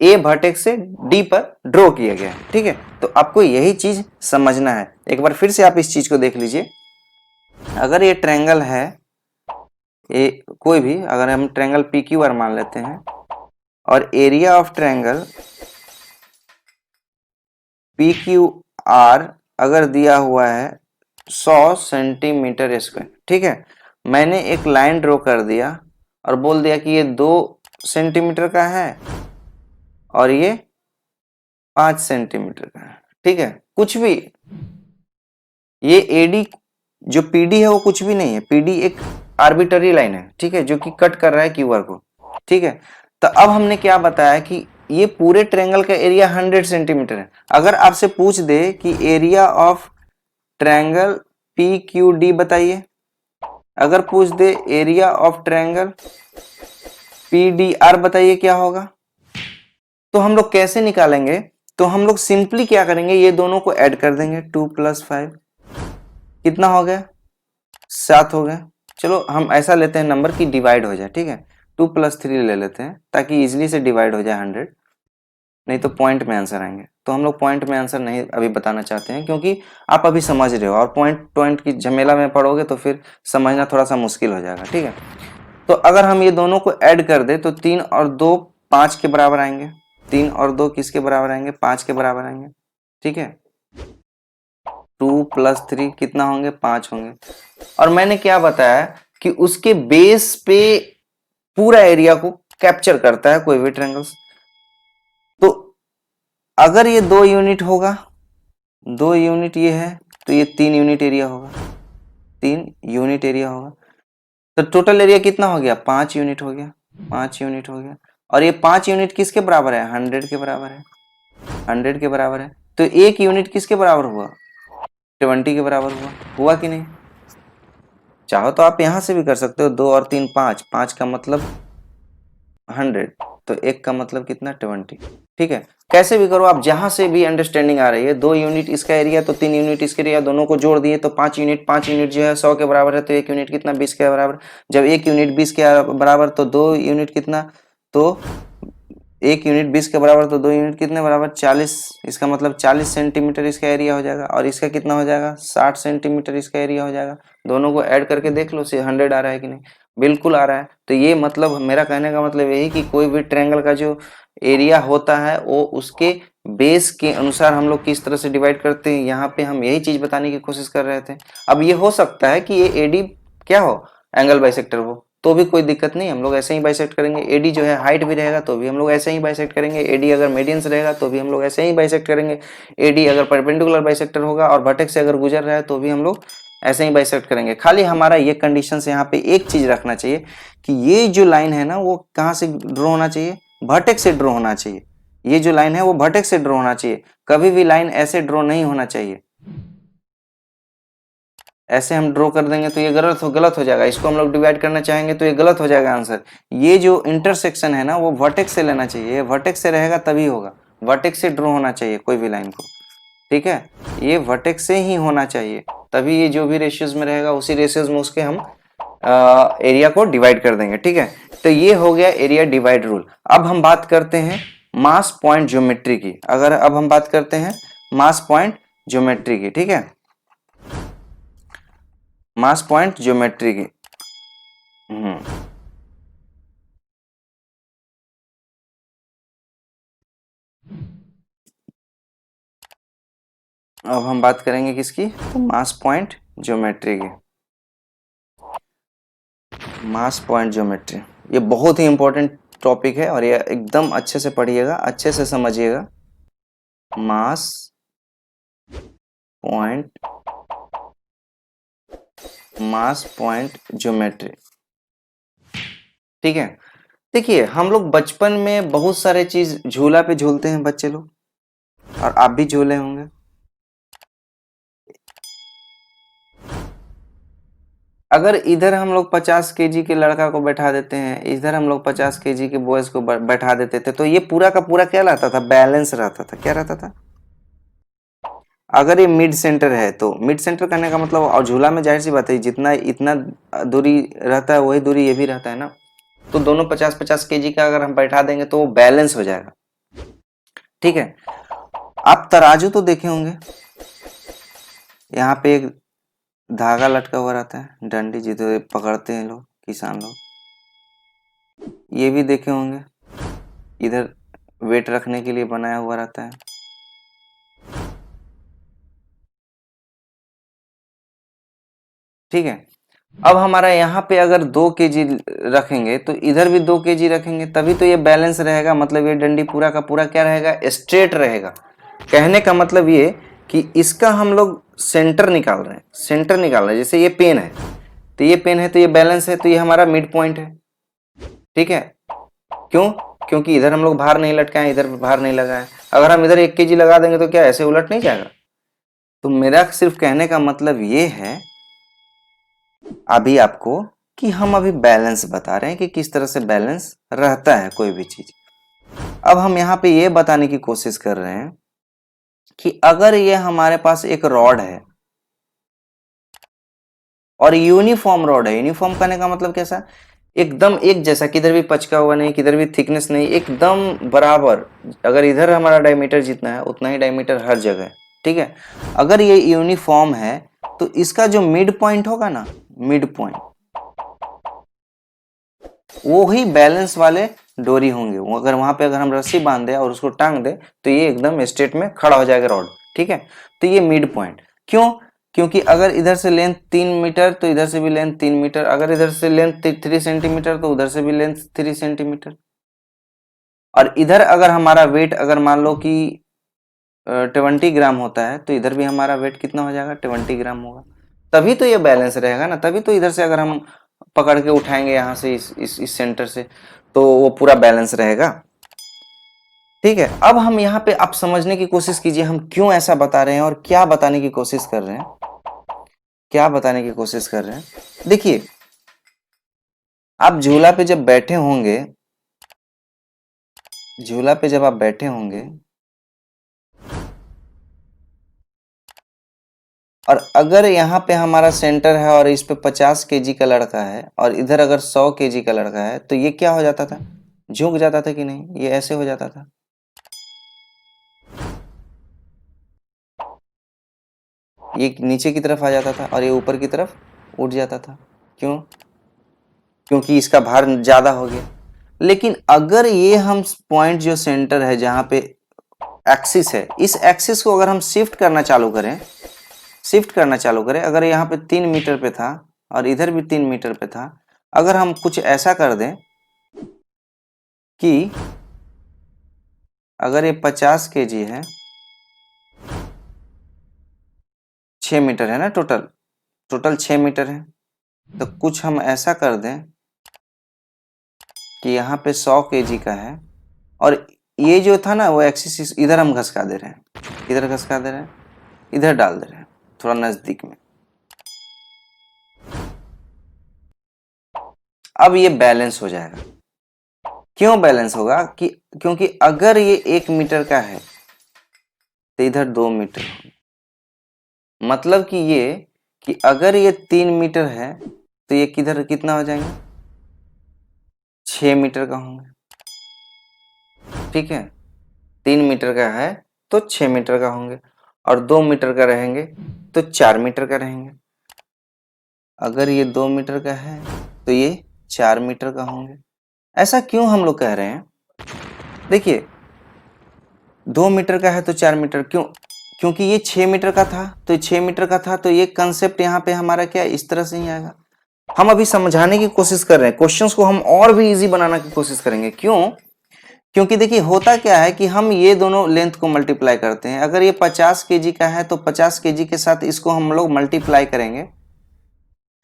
ए वर्टेक्स से डी पर ड्रॉ किया गया है। ठीक है, तो आपको यही चीज समझना है। एक बार फिर से आप इस चीज को देख लीजिए। अगर ये ट्रायंगल है, ये कोई भी, अगर हम ट्रायंगल पी क्यू आर मान लेते हैं, और area of triangle P Q R अगर दिया हुआ है 100 सेंटीमीटर स्क्वायर, ठीक है, मैंने एक लाइन ड्रॉ कर दिया और बोल दिया कि ये 2 सेंटीमीटर का है और ये 5 सेंटीमीटर का है। ठीक है, कुछ भी, ये एडी जो पीडी है वो कुछ भी नहीं है, पीडी एक आर्बिटरी लाइन है, ठीक है, जो कि कट कर रहा है क्यूआर को। ठीक है, तो अब हमने क्या बताया कि ये पूरे ट्रायंगल का एरिया 100 सेंटीमीटर है। अगर आपसे पूछ दे कि area of triangle P Q D बताइए, अगर पूछ दे area of triangle P D R बताइए क्या होगा, तो हम लोग कैसे निकालेंगे? तो हम लोग सिंपली क्या करेंगे, ये दोनों को ऐड कर देंगे। 2 + 5 कितना हो गया? 7 हो गया। चलो हम ऐसा लेते हैं नंबर की डिवाइड हो जाए। ठीक है, 2 + 3 ले लेते हैं ताकि इजिली से डिवाइड हो जाए 100, नहीं तो पॉइंट में आंसर आएंगे। तो हम लोग पॉइंट में आंसर नहीं अभी बताना चाहते हैं, क्योंकि आप अभी समझ रहे हो, और पॉइंट पॉइंट की झमेला में पड़ोगे तो फिर समझना थोड़ा सा मुश्किल हो जाएगा। ठीक है, तो अगर हम ये दोनों को ऐड कर दे तो 3 और 2 5 के बराबर आएंगे। 3 और 2 किसके बराबर आएंगे? 5 के बराबर आएंगे। ठीक है, 2 + 3 कितना होंगे? 5 होंगे। और मैंने क्या बताया कि उसके बेस पे पूरा एरिया को कैप्चर करता है कोई भी ट्रायंगल्स। तो अगर ये 2 यूनिट होगा, 2 यूनिट ये है, तो ये 3 यूनिट एरिया होगा, 3 यूनिट एरिया होगा। तो टोटल एरिया कितना हो गया? 5 यूनिट हो गया, 5 यूनिट हो गया। और ये 5 यूनिट किसके बराबर है? 100 के बराबर है, 100 के बराबर है। तो एक यूनिट किसके बराबर हुआ? 20 के बराबर हुआ। हुआ कि नहीं? चाहो तो आप यहां से भी कर सकते हो, 2 और 3 5, 5 का मतलब 100, तो एक का मतलब कितना? 20। ठीक है, कैसे भी करो आप, जहां से भी अंडरस्टैंडिंग आ रही है। 2 यूनिट इसका एरिया तो 3 यूनिट इसके एरिया, दोनों को जोड़ दिए तो 5 यूनिट। 5 यूनिट जो है 100 के बराबर है, तो एक यूनिट कितना? 20 के बराबर। जब एक यूनिट 20 के बराबर तो 2 यूनिट कितना? तो एक यूनिट 20 के बराबर, तो 2 यूनिट कितने बराबर? 40। इसका मतलब 40 सेंटीमीटर इसका एरिया हो जाएगा, और इसका कितना हो जाएगा? 60 सेंटीमीटर इसका एरिया हो जाएगा। दोनों को ऐड करके देख लो 100 आ रहा है कि नहीं? बिल्कुल आ रहा है। तो ये मतलब, मेरा कहने का मतलब यही कि कोई भी ट्रायंगल का जो एरिया होता है वो उसके बेस के अनुसार हम लोग किस तरह से डिवाइड करते हैं, यहाँ पे हम यही चीज बताने की कोशिश कर रहे थे। अब ये हो सकता है कि ये एडी क्या हो? एंगल बाइसेक्टर हो, तो भी कोई दिक्कत नहीं, हम लोग ऐसे ही बाइसेक्ट करेंगे। एडी जो है हाइट भी रहेगा तो भी हम लोग ऐसे ही बाइसेक्ट करेंगे। एडी अगर मीडियंस रहेगा तो भी हम लोग ऐसे ही बाइसेक्ट करेंगे। एडी अगर परपेंडिकुलर बाइसेक्टर होगा और वर्टेक्स से अगर गुजर रहा है तो भी हम लोग ऐसे ही बाइसेक्ट करेंगे। खाली हमारा ये कंडीशन से यहाँ पे एक चीज रखना चाहिए कि ये जो लाइन है ना वो कहाँ से ड्रॉ होना चाहिए? वर्टेक्स से ड्रॉ होना चाहिए। ये जो लाइन है वो वर्टेक्स से ड्रॉ होना चाहिए, कभी भी लाइन ऐसे ड्रॉ नहीं होना चाहिए। ऐसे हम ड्रॉ कर देंगे तो ये गलत हो जाएगा। इसको हम लोग डिवाइड करना चाहेंगे तो ये गलत हो जाएगा आंसर। ये जो इंटरसेक्शन है ना वो वर्टेक्स से लेना चाहिए, वर्टेक्स से रहेगा तभी होगा। वर्टेक्स से ड्रॉ होना चाहिए कोई भी लाइन को। ठीक है, ये वर्टेक्स से ही होना चाहिए, तभी ये जो भी रेशियोज में रहेगा उसी रेशियोज में उसके हम एरिया को डिवाइड कर देंगे। ठीक है, तो ये हो गया एरिया डिवाइड रूल। अब हम बात करते हैं मास पॉइंट ज्योमेट्री की। अगर अब हम बात करते हैं मास पॉइंट ज्योमेट्री की। ठीक है, मास पॉइंट ज्योमेट्री की। अब हम बात करेंगे किसकी? तो मास पॉइंट ज्योमेट्री की, मास पॉइंट ज्योमेट्री, ये बहुत ही इंपॉर्टेंट टॉपिक है और ये एकदम अच्छे से पढ़िएगा, अच्छे से समझिएगा। मास पॉइंट, मास पॉइंट ज्योमेट्री, ठीक है। देखिए हम लोग बचपन में बहुत सारे चीज झूला पे झूलते हैं बच्चे लोग, और आप भी झूले होंगे। अगर इधर हम लोग 50 केजी के लड़का को बैठा देते हैं, इधर हम लोग 50 केजी के बॉयज को बैठा देते थे, तो ये पूरा का पूरा क्या रहता था, बैलेंस रहता था। क्या रहता था? अगर ये मिड सेंटर है तो मिड सेंटर करने का मतलब, और झूला में जाहिर सी बात है जितना इतना दूरी रहता है वही दूरी ये भी रहता है ना, तो दोनों 50-50 केजी का अगर हम बैठा देंगे तो वो बैलेंस हो जाएगा, ठीक है। आप तराजू तो देखे होंगे, यहाँ पे एक धागा लटका हुआ रहता है, डंडी जिसे पकड़ते हैं लोग, किसान लोग, ये भी देखे होंगे, इधर वेट रखने के लिए बनाया हुआ रहता है, ठीक है। अब हमारा यहाँ पे अगर 2 केजी रखेंगे तो इधर भी 2 केजी रखेंगे, तभी तो ये बैलेंस रहेगा, मतलब ये डंडी पूरा का पूरा क्या रहेगा, स्ट्रेट रहेगा। कहने का मतलब ये कि इसका हम लोग सेंटर निकाल रहे हैं, सेंटर निकाल रहे हैं। जैसे ये पेन है, तो ये पेन है तो ये बैलेंस है, तो ये हमारा मिड पॉइंट है, ठीक है। क्यों? क्योंकि इधर हम लोग भार नहीं लटकाए, इधर भार नहीं लगाए। अगर हम इधर 1 केजी लगा देंगे तो क्या ऐसे उलट नहीं जाएगा? तो मेरा सिर्फ कहने का मतलब ये है अभी आपको, कि हम अभी बैलेंस बता रहे हैं कि किस तरह से बैलेंस रहता है कोई भी चीज। अब हम यहाँ पे ये बताने की कोशिश कर रहे हैं कि अगर ये हमारे पास एक रॉड है और यूनिफॉर्म रॉड है, यूनिफॉर्म करने का मतलब कैसा, एकदम एक जैसा, किधर भी पचका हुआ नहीं, किधर भी थिकनेस नहीं, एकदम बराबर। अगर इधर हमारा डायमीटर जितना है उतना ही डायमीटर हर जगह, ठीक है। अगर ये यूनिफॉर्म है तो इसका जो मिड पॉइंट होगा ना, मिड पॉइंट, वो ही बैलेंस वाले डोरी होंगे। वो अगर वहां पे अगर हम रस्सी बांध दे और उसको टांग दे तो ये एकदम स्ट्रेट में खड़ा हो जाएगा रॉड, ठीक है। तो ये मिड पॉइंट क्यों? क्योंकि अगर इधर से लेंथ 3 मीटर तो इधर से भी लेंथ 3 मीटर, अगर इधर से लेंथ 3 सेंटीमीटर तो उधर से भी लेंथ 3 सेंटीमीटर। और इधर अगर हमारा वेट अगर मान लो कि 20 ग्राम होता है तो इधर भी हमारा वेट कितना हो जाएगा, 20 ग्राम होगा। तभी तो ये बैलेंस रहेगा ना, तभी तो इधर से अगर हम पकड़ के उठाएंगे यहाँ से इस सेंटर से तो वो पूरा बैलेंस रहेगा, ठीक है। अब हम यहाँ पे आप समझने की कोशिश कीजिए हम क्यों ऐसा बता रहे हैं और क्या बताने की कोशिश कर रहे हैं, क्या बताने की कोशिश कर रहे हैं। देखिए आप झूला पे जब बैठे होंगे, झूला पे जब आप बैठे होंगे और अगर यहाँ पे हमारा सेंटर है और इस पे 50 केजी का लड़का है और इधर अगर 100 केजी का लड़का है, तो ये क्या हो जाता था, झुक जाता था कि नहीं, ये ऐसे हो जाता था, ये नीचे की तरफ आ जाता था और ये ऊपर की तरफ उठ जाता था। क्यों? क्योंकि इसका भार ज्यादा हो गया। लेकिन अगर ये हम पॉइंट जो सेंटर है जहां पे एक्सिस है, इस एक्सिस को अगर हम शिफ्ट करना चालू करें, शिफ्ट करना चालू करें, अगर यहाँ पे 3 मीटर पे था और इधर भी 3 मीटर पे था, अगर हम कुछ ऐसा कर दें कि अगर ये 50 केजी है, 6 मीटर है ना, टोटल टोटल 6 मीटर है, तो कुछ हम ऐसा कर दें कि यहाँ पे 100 केजी का है और ये जो था ना वो एक्सिस इधर हम घसका दे रहे हैं, इधर घसका दे रहे हैं, इधर डाल दे रहे हैं थोड़ा नजदीक में। अब ये बैलेंस हो जाएगा। क्यों बैलेंस होगा? कि क्योंकि अगर ये 1 मीटर का है तो इधर 2 मीटर, मतलब कि ये, कि अगर ये 3 मीटर है तो ये किधर कितना हो जाएंगे, 6 मीटर का होंगे, ठीक है। 3 मीटर का है तो 6 मीटर का होंगे और 2 मीटर का रहेंगे तो 4 मीटर का रहेंगे। अगर ये 2 मीटर का है तो ये 4 मीटर का होंगे। ऐसा क्यों हम लोग कह रहे हैं? देखिए 2 मीटर का है तो 4 मीटर, क्यों? क्योंकि ये 6 मीटर का था, तो 6 मीटर का था, तो ये कंसेप्ट यहाँ पे हमारा क्या इस तरह से ही आएगा। हम अभी समझाने की कोशिश कर रहे हैं, क्वेश्चंस को हम और भी इजी बनाने की कोशिश करेंगे। क्यों? क्योंकि देखिए होता क्या है कि हम ये दोनों लेंथ को मल्टीप्लाई करते हैं। अगर ये 50 केजी का है तो 50 केजी के साथ इसको हम लोग मल्टीप्लाई करेंगे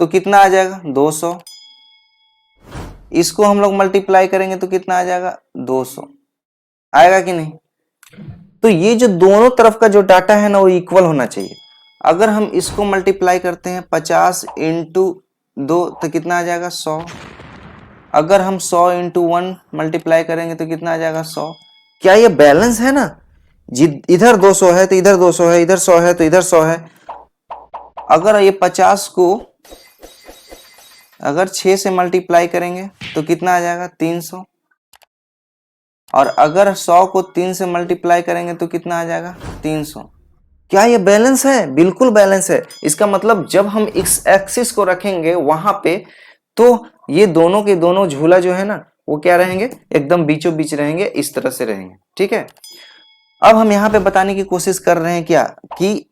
तो कितना आ जाएगा 200। इसको हम लोग मल्टीप्लाई करेंगे तो कितना आ जाएगा 200। आएगा कि नहीं? तो ये जो दोनों तरफ का जो डाटा है ना वो इक्वल होना चाहिए। अगर हम इसको मल्टीप्लाई करते हैं 50 इंटू 2 तो कितना आ जाएगा 100। अगर हम 100 इंटू 1 मल्टीप्लाई करेंगे तो कितना आ जाएगा 100। क्या ये बैलेंस है ना? इधर 200 है तो इधर 200 है, इधर 100 है तो इधर 100 है। अगर ये 50 को अगर 6 से मल्टीप्लाई करेंगे तो कितना आ जाएगा 300। और अगर 100 को 3 से मल्टीप्लाई करेंगे तो कितना आ जाएगा 300। क्या ये बैलेंस है? बिल्कुल बैलेंस है। इसका मतलब जब हम इस एक्सिस को रखेंगे वहां पे तो ये दोनों के दोनों झूला जो है ना वो क्या रहेंगे, एकदम बीचों बीच रहेंगे, इस तरह से रहेंगे। ठीक है, अब हम यहाँ पे बताने की कोशिश कर रहे हैं क्या कि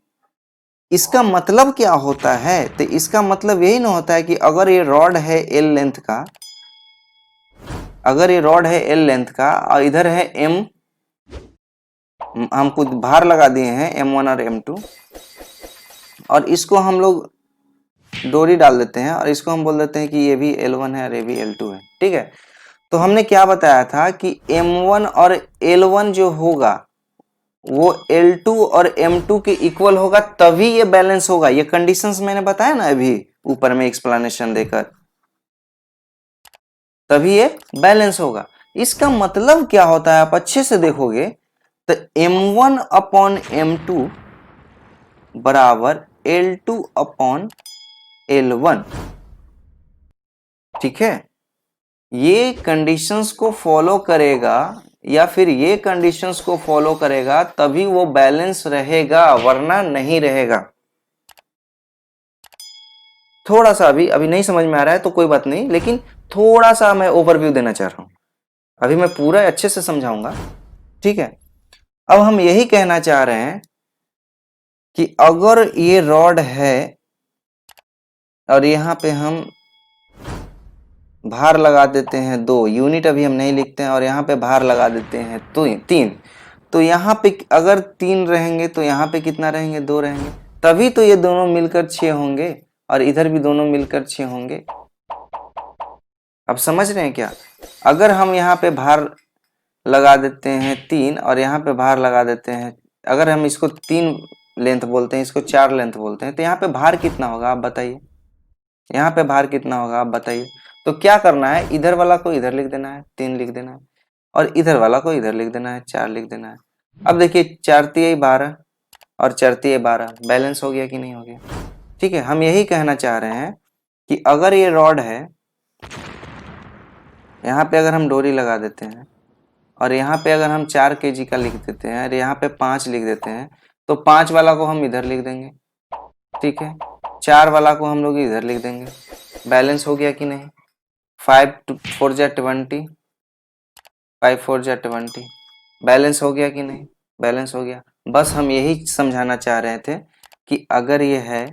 इसका मतलब क्या होता है। तो इसका मतलब यही ना होता है कि अगर ये रॉड है एल लेंथ का, अगर ये रॉड है एल लेंथ का और इधर है एम, हम कुछ भार लगा दिए हैं M1 और M2, और इसको हम लोग डोरी डाल देते हैं और इसको हम बोल देते हैं कि ये भी L1 है और ये भी L2 है। ठीक है, तो हमने क्या बताया था कि M1 और L1 जो होगा वो L2 और M2 के इक्वल होगा, तभी ये बैलेंस होगा। ये कंडीशंस मैंने बताया ना अभी ऊपर में एक्सप्लेनेशन देकर, तभी ये बैलेंस होगा। इसका मतलब क्या होता है आप अच्छे से देखोगे तो M1 अपॉन M2 बराबर L2 अपॉन L1। ठीक है, ये कंडीशंस को फॉलो करेगा या फिर ये कंडीशंस को फॉलो करेगा तभी वो बैलेंस रहेगा, वरना नहीं रहेगा। थोड़ा सा अभी नहीं समझ में आ रहा है तो कोई बात नहीं, लेकिन थोड़ा सा मैं ओवरव्यू देना चाह रहा हूं। अभी मैं पूरा अच्छे से समझाऊंगा। ठीक है, अब हम यही कहना चाह रहे हैं कि अगर ये रॉड है और यहां पे हम भार लगा देते हैं 2 यूनिट, अभी हम नहीं लिखते हैं, और यहाँ पे भार लगा देते हैं तो 3, तो यहाँ पे अगर 3 रहेंगे तो यहाँ पे कितना रहेंगे 2 रहेंगे, तभी तो ये दोनों मिलकर 6 होंगे और इधर भी दोनों मिलकर 6 होंगे। अब समझ रहे हैं क्या? अगर हम यहाँ पे भार लगा देते हैं 3 और यहाँ पे भार लगा देते हैं, अगर हम इसको 3 लेंथ बोलते हैं, इसको 4 लेंथ बोलते हैं, तो यहाँ पे भार कितना होगा आप बताइए? यहाँ पे भार कितना होगा आप बताइए? तो क्या करना है, इधर वाला को इधर लिख देना है 3 लिख देना है, और इधर वाला को इधर लिख देना है 4 लिख देना है। अब देखिए 4 तिहाई 12 और 4 तिहाई 12 बैलेंस हो गया कि नहीं हो गया? ठीक है, हम यही कहना चाह रहे हैं कि अगर ये रॉड है, यहाँ पे अगर हम डोरी लगा देते हैं और यहाँ पे अगर हम 4 केजी का लिख देते हैं और यहाँ पे 5 लिख देते हैं, तो 5 वाला को हम इधर लिख देंगे। ठीक है, 4 वाला को हम लोग इधर लिख देंगे। बैलेंस हो गया कि नहीं? 5 4 जा 20, 5 4 जा 20, बैलेंस हो गया कि नहीं? बैलेंस हो गया। बस हम यही समझाना चाह रहे थे कि अगर ये है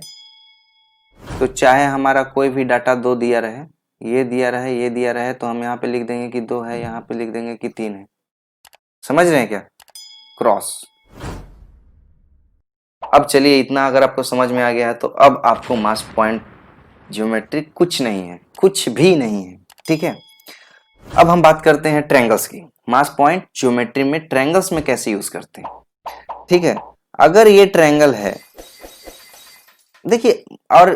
तो चाहे हमारा कोई भी डाटा 2 दिया रहे, ये दिया रहे, ये दिया रहे, तो हम यहाँ पे लिख देंगे कि 2 है, यहाँ पे लिख देंगे कि 3 है। समझ रहे हैं क्या? क्रॉस। अब चलिए इतना अगर आपको समझ में आ गया है तो अब आपको मास पॉइंट ज्योमेट्री कुछ नहीं है, कुछ भी नहीं है। ठीक है, अब हम बात करते हैं ट्रायंगल्स की। मास पॉइंट ज्योमेट्री में ट्रायंगल्स में कैसे यूज करते हैं। ठीक है, अगर ये ट्रायंगल है, देखिए, और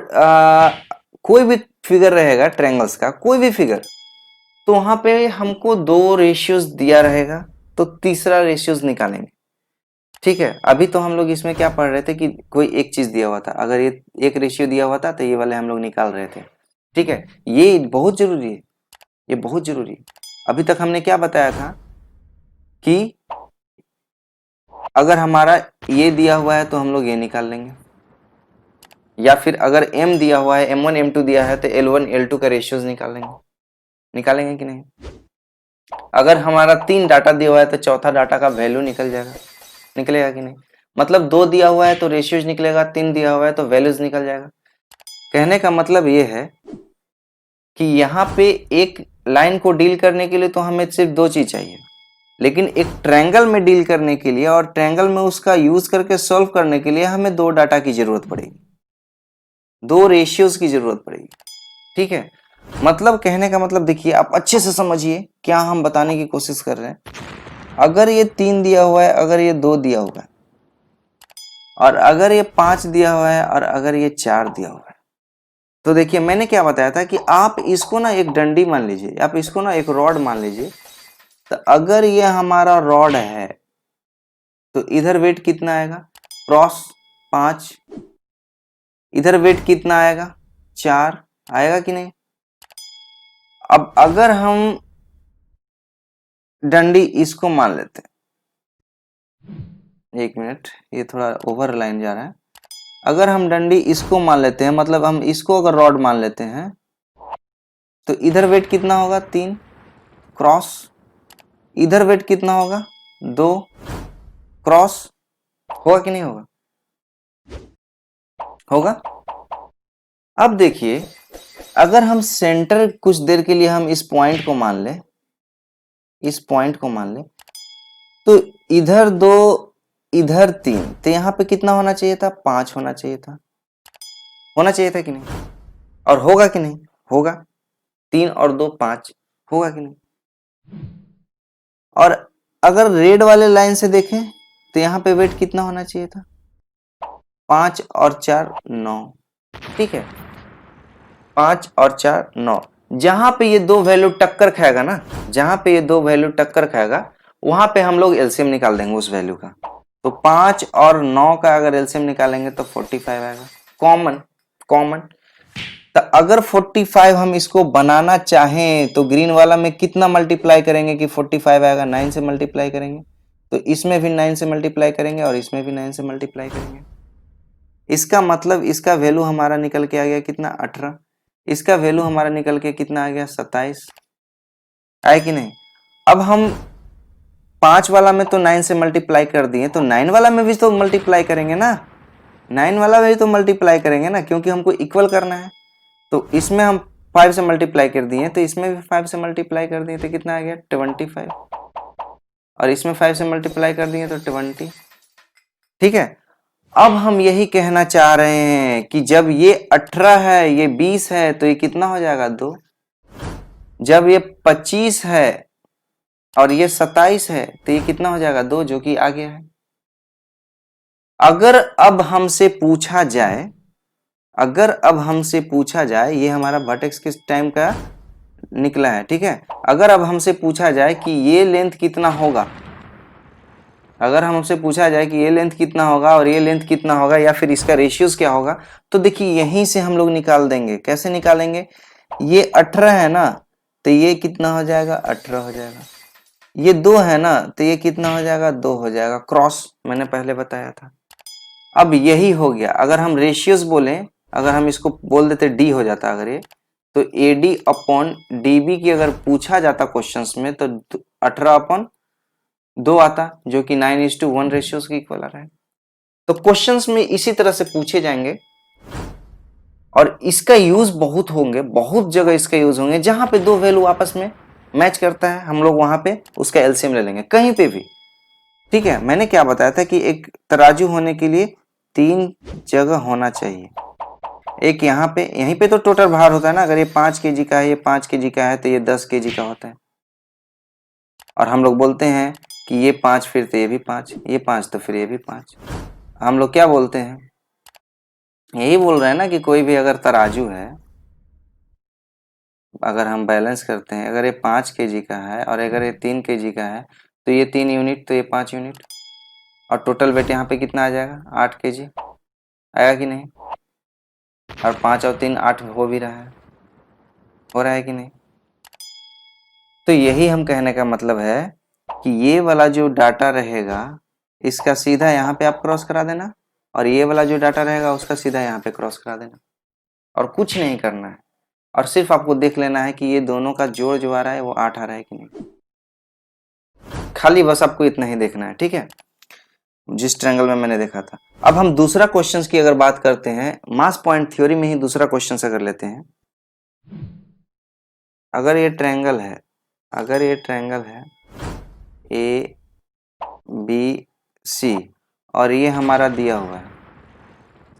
कोई भी फिगर रहेगा ट्रायंगल्स का, कोई भी फिगर, तो वहां पे हमको 2 रेशियोज दिया रहेगा, तो तीसरा रेशियोज निकालेंगे। ठीक है, अभी तो हम लोग इसमें क्या पढ़ रहे थे कि कोई एक चीज दिया हुआ था, अगर ये एक रेशियो दिया हुआ था तो ये वाले हम लोग निकाल रहे थे। ठीक है, ये बहुत जरूरी है, ये बहुत जरूरी है। अभी तक हमने क्या बताया था कि अगर हमारा ये दिया हुआ है तो हम लोग ये निकाल लेंगे, या फिर अगर m दिया हुआ है, m1 m2 दिया है तो l1 l2 का रेशियोज निकालेंगे। निकालेंगे कि नहीं? अगर हमारा 3 डाटा दिया हुआ है तो चौथा डाटा का वैल्यू निकल जाएगा, निकलेगा कि नहीं? मतलब 2 दिया हुआ है तो रेशियोज निकलेगा, 3 दिया हुआ है तो वैल्यूज निकल जाएगा। कहने का मतलब ये है कि यहाँ पे एक लाइन को डील करने के लिए तो हमें सिर्फ 2 चीज चाहिए, लेकिन एक ट्रायंगल में डील करने के लिए और ट्रायंगल में उसका यूज करके सॉल्व करने के लिए हमें 2 डाटा की जरूरत पड़ेगी, 2 रेशियोज की जरूरत पड़ेगी। ठीक है, मतलब कहने का मतलब देखिए, आप अच्छे से समझिए क्या हम बताने की कोशिश कर रहे हैं। अगर ये 3 दिया हुआ है, अगर ये 2 दिया हुआ है, और अगर ये 5 दिया हुआ है, और अगर ये 4 दिया हुआ है, तो देखिए मैंने क्या बताया था कि आप इसको ना एक डंडी मान लीजिए, आप इसको ना एक रॉड मान लीजिए। तो अगर ये हमारा रॉड है तो इधर वेट कितना आएगा, क्रॉस 5, इधर वेट कितना आएगा, 4 आएगा कि नहीं। अब अगर हम डंडी इसको मान लेते हैं, 1 मिनट, ये थोड़ा ओवर लाइन जा रहा है। अगर हम डंडी इसको मान लेते हैं, मतलब हम इसको अगर रॉड मान लेते हैं, तो इधर वेट कितना होगा, 3, क्रॉस इधर वेट कितना होगा, 2, क्रॉस, होगा कि नहीं होगा, होगा। अब देखिए, अगर हम सेंटर कुछ देर के लिए हम इस पॉइंट को मान ले, इस पॉइंट को मान ले, तो इधर 2 इधर 3, तो यहाँ पे कितना होना चाहिए था, 5 होना चाहिए था, होना चाहिए था कि नहीं, और होगा कि नहीं, होगा। 3 और 2 5, होगा कि नहीं। और अगर रेड वाले लाइन से देखें तो यहाँ पे वेट कितना होना चाहिए था, 5 और 4 9, ठीक है, 5 और 4 9। जहां पे ये 2 वैल्यू टक्कर खाएगा ना, जहां पे ये 2 वैल्यू टक्कर खाएगा, वहां पे हम लोग एलसीएम निकाल देंगे उस वैल्यू का। तो 5 और 9 का अगर एलसीएम निकालेंगे तो 45 आएगा, कॉमन कॉमन। तो अगर 45 हम इसको बनाना चाहें तो ग्रीन वाला में कितना मल्टीप्लाई करेंगे कि 45 आएगा, 9 से मल्टीप्लाई करेंगे। तो इसमें भी 9 से मल्टीप्लाई करेंगे और इसमें भी 9 से मल्टीप्लाई करेंगे। इसका मतलब इसका वैल्यू हमारा निकल के आ गया कितना, 18। इसका वैल्यू हमारा निकल के कितना आ गया, 27, आए कि नहीं। अब हम 5 वाला में तो 9 से मल्टीप्लाई कर दिए, तो 9 वाला में भी तो मल्टीप्लाई करेंगे ना, 9 वाला में भी तो मल्टीप्लाई करेंगे ना, क्योंकि हमको इक्वल करना है। तो इसमें हम 5 से मल्टीप्लाई कर दिए, तो इसमें भी 5 से मल्टीप्लाई कर दिए, तो कितना आ गया, 25। और इसमें 5 से मल्टीप्लाई कर दिए तो 20। ठीक है, अब हम यही कहना चाह रहे हैं कि जब ये 18 है, ये 20 है, तो ये कितना हो जाएगा, 2। जब ये 25 है और ये 27 है, तो ये कितना हो जाएगा, 2, जो कि आ गया है। अगर अब हमसे पूछा जाए, अगर अब हमसे पूछा जाए, ये हमारा वर्टेक्स किस टाइम का निकला है, ठीक है। अगर अब हमसे पूछा जाए कि ये लेंथ कितना होगा, अगर हमसे पूछा जाए कि ये लेंथ कितना होगा और ये लेंथ कितना होगा, या फिर इसका रेशियोज क्या होगा, तो देखिए यहीं से हम लोग निकाल देंगे। कैसे निकालेंगे, ये 18 है ना, तो ये कितना हो जाएगा, 18 हो जाएगा। ये 2 है ना, तो ये कितना हो जाएगा, 2 हो जाएगा, क्रॉस मैंने पहले बताया था। अब यही हो गया। अगर हम रेशियोज बोलें, अगर हम इसको बोल देते डी हो जाता अगर ये, तो AD अपॉन DB की अगर पूछा जाता क्वेश्चंस में, तो 18 अपॉन 2 आता, जो कि 9:1 रेशियोज की इक्वल आ रहा है। तो क्वेश्चंस में इसी तरह से पूछे जाएंगे और इसका यूज बहुत होंगे, बहुत जगह इसका यूज होंगे। जहां पे 2 वैल्यू आपस में मैच करता है, हम लोग वहां पे उसका एलसीएम ले लेंगे, कहीं पे भी। ठीक है, मैंने क्या बताया था कि एक तराजू होने के लिए 3 जगह होना चाहिए। एक यहाँ पे, यहीं पे तो टोटल भार होता है ना। अगर ये 5 kg का है, ये 5 kg का है, तो ये 10 kg का होता है। और हम लोग बोलते हैं कि ये 5 फिर तो ये भी 5, ये 5 तो फिर ये भी 5। हम लोग क्या बोलते हैं, यही बोल रहे हैं ना कि कोई भी अगर तराजू है, अगर हम बैलेंस करते हैं, अगर ये 5 kg का है और अगर ये 3 kg का है, तो ये 3 यूनिट तो ये 5 यूनिट, और टोटल वेट यहाँ पे कितना आ जाएगा, 8 kg आएगा कि नहीं। और 5 और 3 8 हो भी रहा है, हो रहा है कि नहीं। तो यही हम कहने का मतलब है कि ये वाला जो डाटा रहेगा, इसका सीधा यहाँ पे आप क्रॉस करा देना, और ये वाला जो डाटा रहेगा उसका सीधा यहाँ पे क्रॉस करा देना, और कुछ नहीं करना है। और सिर्फ आपको देख लेना है कि ये दोनों का जोड़ जो आ रहा है वो 8 आ रहा है कि नहीं। खाली बस आपको इतना ही देखना है, ठीक है। जिस ट्रायंगल में मैंने देखा था। अब हम दूसरा क्वेश्चन की अगर बात करते हैं, मास पॉइंट थ्योरी में ही दूसरा क्वेश्चन अगर लेते हैं, अगर ये ट्रायंगल है, अगर ये ट्रायंगल है ए बी सी और ये हमारा दिया हुआ है,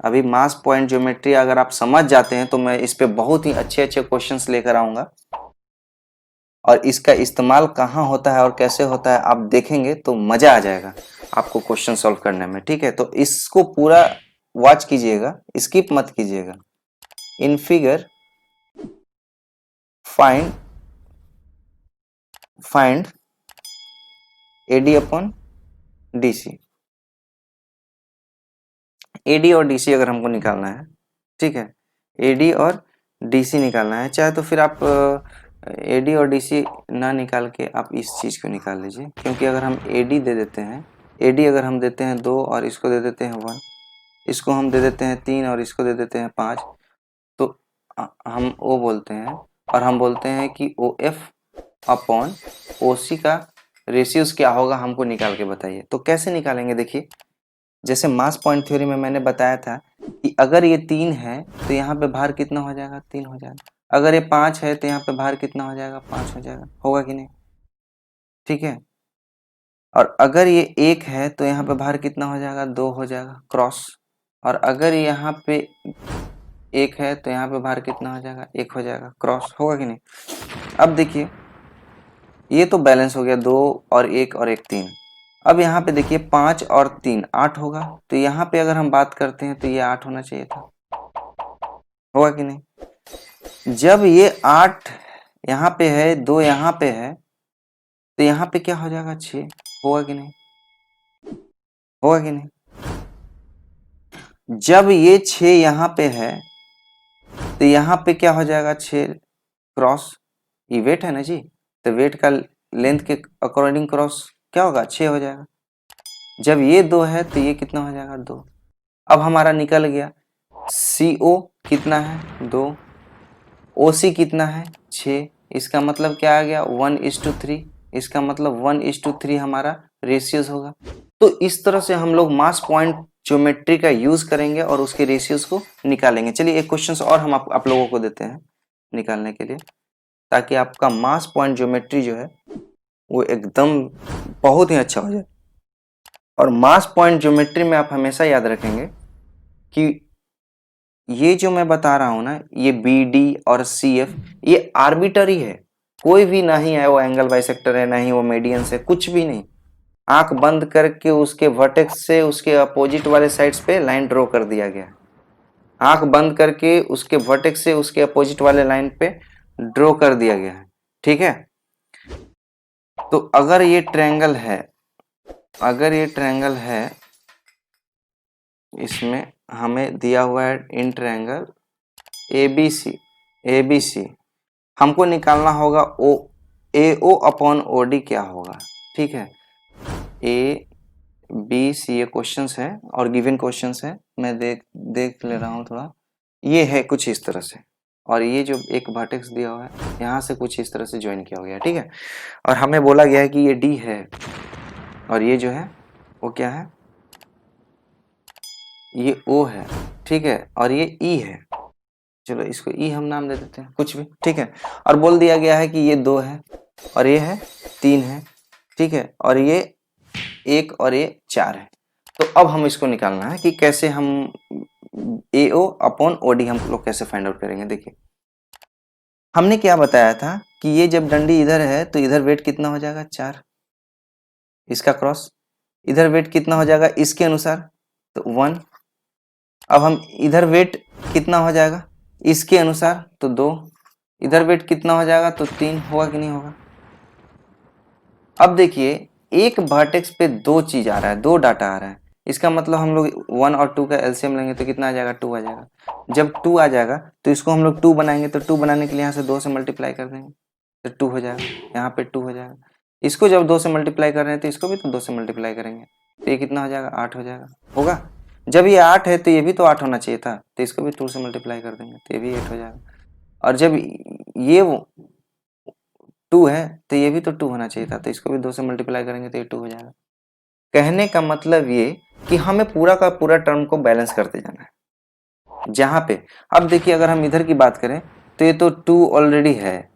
अभी मास पॉइंट ज्योमेट्री अगर आप समझ जाते हैं तो मैं इस पे बहुत ही अच्छे अच्छे क्वेश्चंस लेकर आऊंगा और इसका इस्तेमाल कहाँ होता है और कैसे होता है आप देखेंगे तो मजा आ जाएगा आपको क्वेश्चन सॉल्व करने में। ठीक है, तो इसको पूरा वॉच कीजिएगा, स्किप मत कीजिएगा। In figure find AD upon DC. AD और डीसी अगर हमको निकालना है, ठीक है, एडी और डीसी निकालना है, चाहे तो फिर आप एडी और डीसी ना निकाल के आप इस चीज़ को निकाल लीजिए, क्योंकि अगर हम एडी दे देते हैं, एडी अगर हम देते हैं 2 और इसको दे देते हैं 1, इसको हम दे देते हैं 3 और इसको दे देते हैं 5, तो हम ओ बोलते हैं और हम बोलते हैं कि ओ एफ अपॉन ओ सी का रेशियोज क्या होगा हमको निकाल के बताइए। तो कैसे निकालेंगे, देखिए जैसे मास पॉइंट थ्योरी में मैंने बताया था कि अगर ये 3 है तो यहाँ पे भार कितना हो जाएगा, 3 हो जाएगा। अगर ये 5 है तो यहाँ पे भार कितना हो जाएगा, 5 हो जाएगा, होगा कि नहीं? ठीक है, और अगर ये 1 है तो यहाँ पे भार कितना हो जाएगा, 2 हो जाएगा, क्रॉस। और अगर यहाँ पे 1 है तो यहाँ पे भार कितना हो जाएगा, 1 हो जाएगा, क्रॉस, होगा कि नहीं? अब देखिए ये तो बैलेंस हो गया, 2 और 1 और 1 3। अब यहाँ पे देखिए 5 और 3 8 होगा, तो यहाँ पे अगर हम बात करते हैं तो ये 8 होना चाहिए था, होगा कि नहीं? जब ये 8 यहाँ पे है, 2 यहाँ पे है, तो यहाँ पे क्या हो जाएगा, 6, होगा कि नहीं? होगा कि नहीं? जब ये 6 यहाँ पे है तो यहाँ पे क्या हो जाएगा, 6 क्रॉस, ये वेट है ना जी, तो वेट का लेंथ के अकॉर्डिंग क्रॉस क्या होगा, 6 हो जाएगा। जब ये 2 है तो ये कितना हो जाएगा, 2। अब हमारा निकल गया CO कितना है, 2, OC कितना है, 6। इसका मतलब क्या आ गया, 1:3। इसका मतलब 1:3 हमारा रेशियोज होगा। तो इस तरह से हम लोग मास पॉइंट ज्योमेट्री का यूज करेंगे और उसके रेशियोज को निकालेंगे। चलिए एक क्वेश्चन और हम आप लोगों को देते हैं निकालने के लिए, ताकि आपका मास पॉइंट ज्योमेट्री जो है वो एकदम बहुत ही अच्छा हो जाए। और मास पॉइंट ज्योमेट्री में आप हमेशा याद रखेंगे कि ये जो मैं बता रहा हूं ना, ये BD और CF ये आर्बिटरी है, कोई भी नहीं है, वो एंगल बाइसेक्टर है, नहीं वो मीडियन है, कुछ भी नहीं। आंख बंद करके उसके वर्टेक्स से उसके अपोजिट वाले साइड्स पे लाइन ड्रॉ कर दिया गया। आंख बंद करके उसके वर्टेक्स से उसके अपोजिट वाले लाइन पे ड्रॉ कर दिया गया है। ठीक है, तो अगर ये ट्रायंगल है, अगर ये ट्रायंगल है, इसमें हमें दिया हुआ है इन ट्रायंगल ABC, हमको निकालना होगा AO अपॉन OD क्या होगा। ठीक है, ABC ये क्वेश्चंस है और गिवन क्वेश्चंस है, मैं देख ले रहा हूँ थोड़ा। ये है कुछ इस तरह से, और ये जो एक वर्टेक्स दिया हुआ है यहाँ से कुछ इस तरह से ज्वाइन किया गया है। ठीक है, और हमें बोला गया है कि ये D है और ये जो है वो क्या है, ये O है। ठीक है, और ये E है, चलो इसको E हम नाम दे देते हैं, कुछ भी। ठीक है, और बोल दिया गया है कि ये 2 है और ये है 3 है। ठीक है, और ये 1 और ये 4 है। तो अब हम इसको निकालना है कि कैसे हम AO अपॉन OD हम लोग कैसे फाइंड आउट करेंगे। देखिए हमने क्या बताया था कि ये जब डंडी इधर है तो इधर वेट कितना हो जाएगा, 4, इसका क्रॉस। इधर वेट कितना हो जाएगा इसके अनुसार, तो 1। अब हम इधर वेट कितना हो जाएगा इसके अनुसार, तो 2। इधर वेट कितना हो जाएगा, तो 3, होगा कि नहीं होगा? अब देखिए एक वर्टेक्स पे 2 चीज आ रहा है, 2 डाटा आ रहा है, इसका मतलब हम लोग 1 और 2 का एलसीएम लेंगे तो कितना आ जाएगा, 2 आ जाएगा। जब 2 आ जाएगा तो इसको हम लोग 2 बनाएंगे, तो 2 बनाने के लिए यहाँ से 2 से मल्टीप्लाई कर देंगे तो 2 हो जाएगा, यहाँ पे 2 हो जाएगा। इसको जब 2 से मल्टीप्लाई कर रहे हैं तो इसको भी तो 2 से मल्टीप्लाई करेंगे, तो ये कितना हो जाएगा, 8 हो जाएगा, होगा। जब ये 8 है तो ये भी तो 8 होना चाहिए था, तो इसको भी 2 से मल्टीप्लाई कर देंगे तो ये भी 8 हो जाएगा। और जब ये 2 है तो ये भी तो 2 होना चाहिए था, तो इसको भी 2 से मल्टीप्लाई करेंगे तो ये 2 हो जाएगा। कहने का मतलब ये कि हमें पूरा का पूरा टर्म को बैलेंस करते जाना है। जहां पे अब देखिए, अगर हम इधर की बात करें तो ये तो 2 ऑलरेडी है,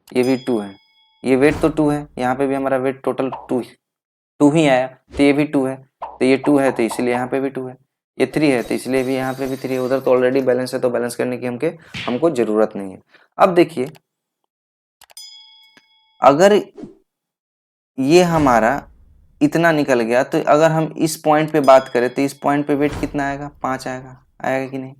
ये भी 2 है, ये वेट तो 2 है, यहाँ पे भी हमारा वेट टोटल 2 ही आया, तो ये भी 2 है, तो ये 2 है तो इसलिए यहाँ पे भी 2 है, ये 3 है तो इसलिए भी यहाँ पे भी 3 है, उधर तो ऑलरेडी बैलेंस है तो बैलेंस करने की हमको जरूरत नहीं है। अब देखिए, अगर ये हमारा इतना निकल गया तो अगर हम इस पॉइंट पे बात करें तो इस पॉइंट पे वेट कितना आएगा, 5 आएगा, आएगा कि नहीं?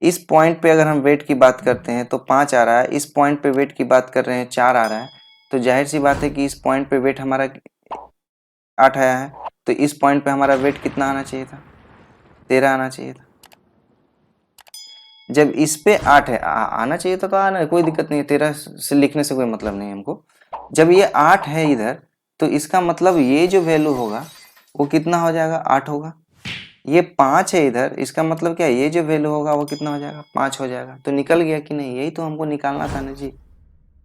इस पॉइंट पे अगर हम वेट की बात करते हैं तो 5 आ रहा है, इस पॉइंट पे वेट की बात कर रहे हैं 4 आ रहा है, तो जाहिर सी बात है कि इस पॉइंट पे वेट हमारा 8 आया है, तो इस पॉइंट पे हमारा वेट कितना आना चाहिए था, 13 आना चाहिए था। जब इस पे 8 है, आना चाहिए था तो आना, कोई दिक्कत नहीं है, 13 से लिखने से कोई मतलब नहीं है हमको। जब ये 8 है इधर, तो इसका मतलब ये जो वैल्यू होगा वो कितना हो जाएगा, 8 होगा। ये 5 है इधर, इसका मतलब क्या है, ये जो वैल्यू होगा वो कितना हो जाएगा, 5 हो जाएगा। तो निकल गया कि नहीं, यही तो हमको निकालना था ना जी।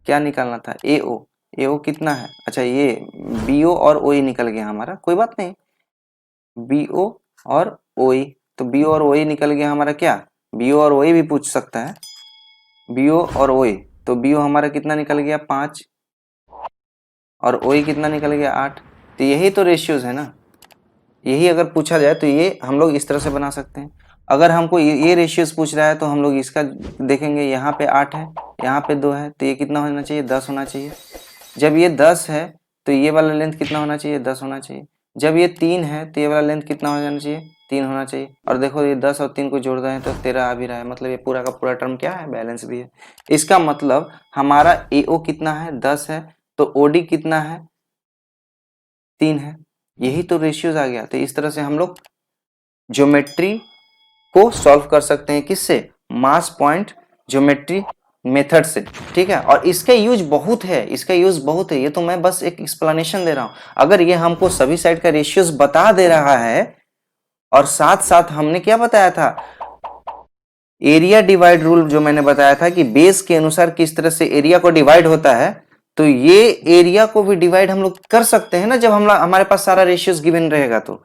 क्या निकालना था, एओ। एओ कितना है, अच्छा ये बीओ और ओई निकल गया हमारा, कोई बात नहीं, बीओ और ओई, तो बीओ और ओई निकल गया हमारा। क्या बीओ और ओई भी पूछ सकता है, बीओ और ओई, तो बीओ हमारा कितना निकल गया, 5, और ओई कितना निकल गया, 8। तो यही तो रेशियोज है ना, यही अगर पूछा जाए तो ये हम लोग इस तरह से बना सकते हैं। अगर हमको ये रेशियोज पूछ रहा है तो हम लोग इसका देखेंगे, यहाँ पे 8 है, यहाँ पे 2 है, तो ये कितना होना चाहिए, 10 होना चाहिए। जब ये 10 है तो ये वाला लेंथ कितना होना चाहिए, 10 होना चाहिए। जब ये 3 है तो ये वाला लेंथ कितना हो जाना चाहिए, 3 होना चाहिए। और देखो ये 10 और 3 को जोड़ रहे हैं तो 13 आ भी रहा है, मतलब ये पूरा का पूरा टर्म क्या है, बैलेंस भी है। इसका मतलब हमारा एओ कितना है, 10 है, तो ओडी कितना है, 3 है। यही तो रेशियोज आ गया। तो इस तरह से हम लोग ज्योमेट्री को सॉल्व कर सकते हैं, किससे, मास पॉइंट ज्योमेट्री मेथड से, ठीक है। और इसका यूज बहुत है, इसका यूज बहुत है, ये तो मैं बस एक एक्सप्लेनेशन दे रहा हूं। अगर ये हमको सभी साइड का रेशियोज बता दे रहा है, और साथ साथ हमने क्या बताया था, एरिया डिवाइड रूल जो मैंने बताया था कि बेस के अनुसार किस तरह से एरिया को डिवाइड होता है, तो ये एरिया को भी डिवाइड हम लोग कर सकते हैं ना, जब हम हमारे पास सारा रेशियोज गिवन रहेगा तो,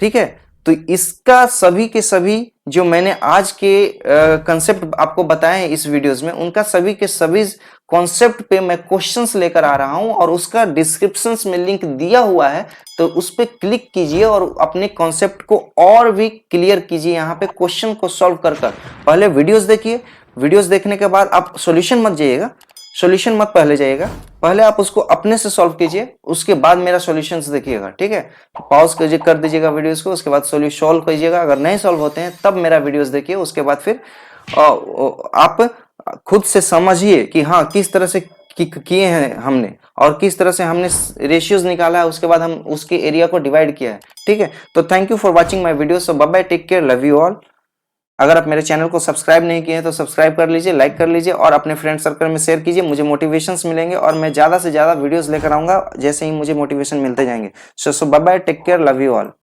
ठीक है। तो इसका सभी के सभी जो मैंने आज के कंसेप्ट आपको बताए हैं इस वीडियोस में, उनका सभी के सभी कॉन्सेप्ट पे मैं क्वेश्चंस लेकर आ रहा हूं, और उसका डिस्क्रिप्शंस में लिंक दिया हुआ है, तो उस पर क्लिक कीजिए और अपने कॉन्सेप्ट को और भी क्लियर कीजिए। यहाँ पे क्वेश्चन को सॉल्व कर पहले वीडियोस देखिए, वीडियोस देखने के बाद आप सॉल्यूशन मत जाइएगा, सॉल्यूशन मत पहले जाइएगा, पहले आप उसको अपने से सॉल्व कीजिए, उसके बाद मेरा सॉल्यूशंस देखिएगा, ठीक है। पॉज कीजिए, कर दीजिएगा वीडियोस को, उसके बाद सॉल्व कीजिएगा। अगर नहीं सॉल्व होते हैं तब मेरा वीडियोस देखिए, उसके बाद फिर आप खुद से समझिए कि हाँ किस तरह से किए हैं हमने, और किस तरह से हमने रेशियोज निकाला है, उसके बाद हम उसके एरिया को डिवाइड किया है, ठीक है। तो thank you for watching my video, so bye bye, take care, love you all. अगर आप मेरे चैनल को सब्सक्राइब नहीं किए हैं तो सब्सक्राइब कर लीजिए, लाइक कर लीजिए, और अपने फ्रेंड सर्कल में शेयर कीजिए, मुझे मोटिवेशंस मिलेंगे, और मैं ज्यादा से ज्यादा वीडियोस लेकर आऊंगा जैसे ही मुझे मोटिवेशन मिलते जाएंगे। So bye bye, take care, love you all.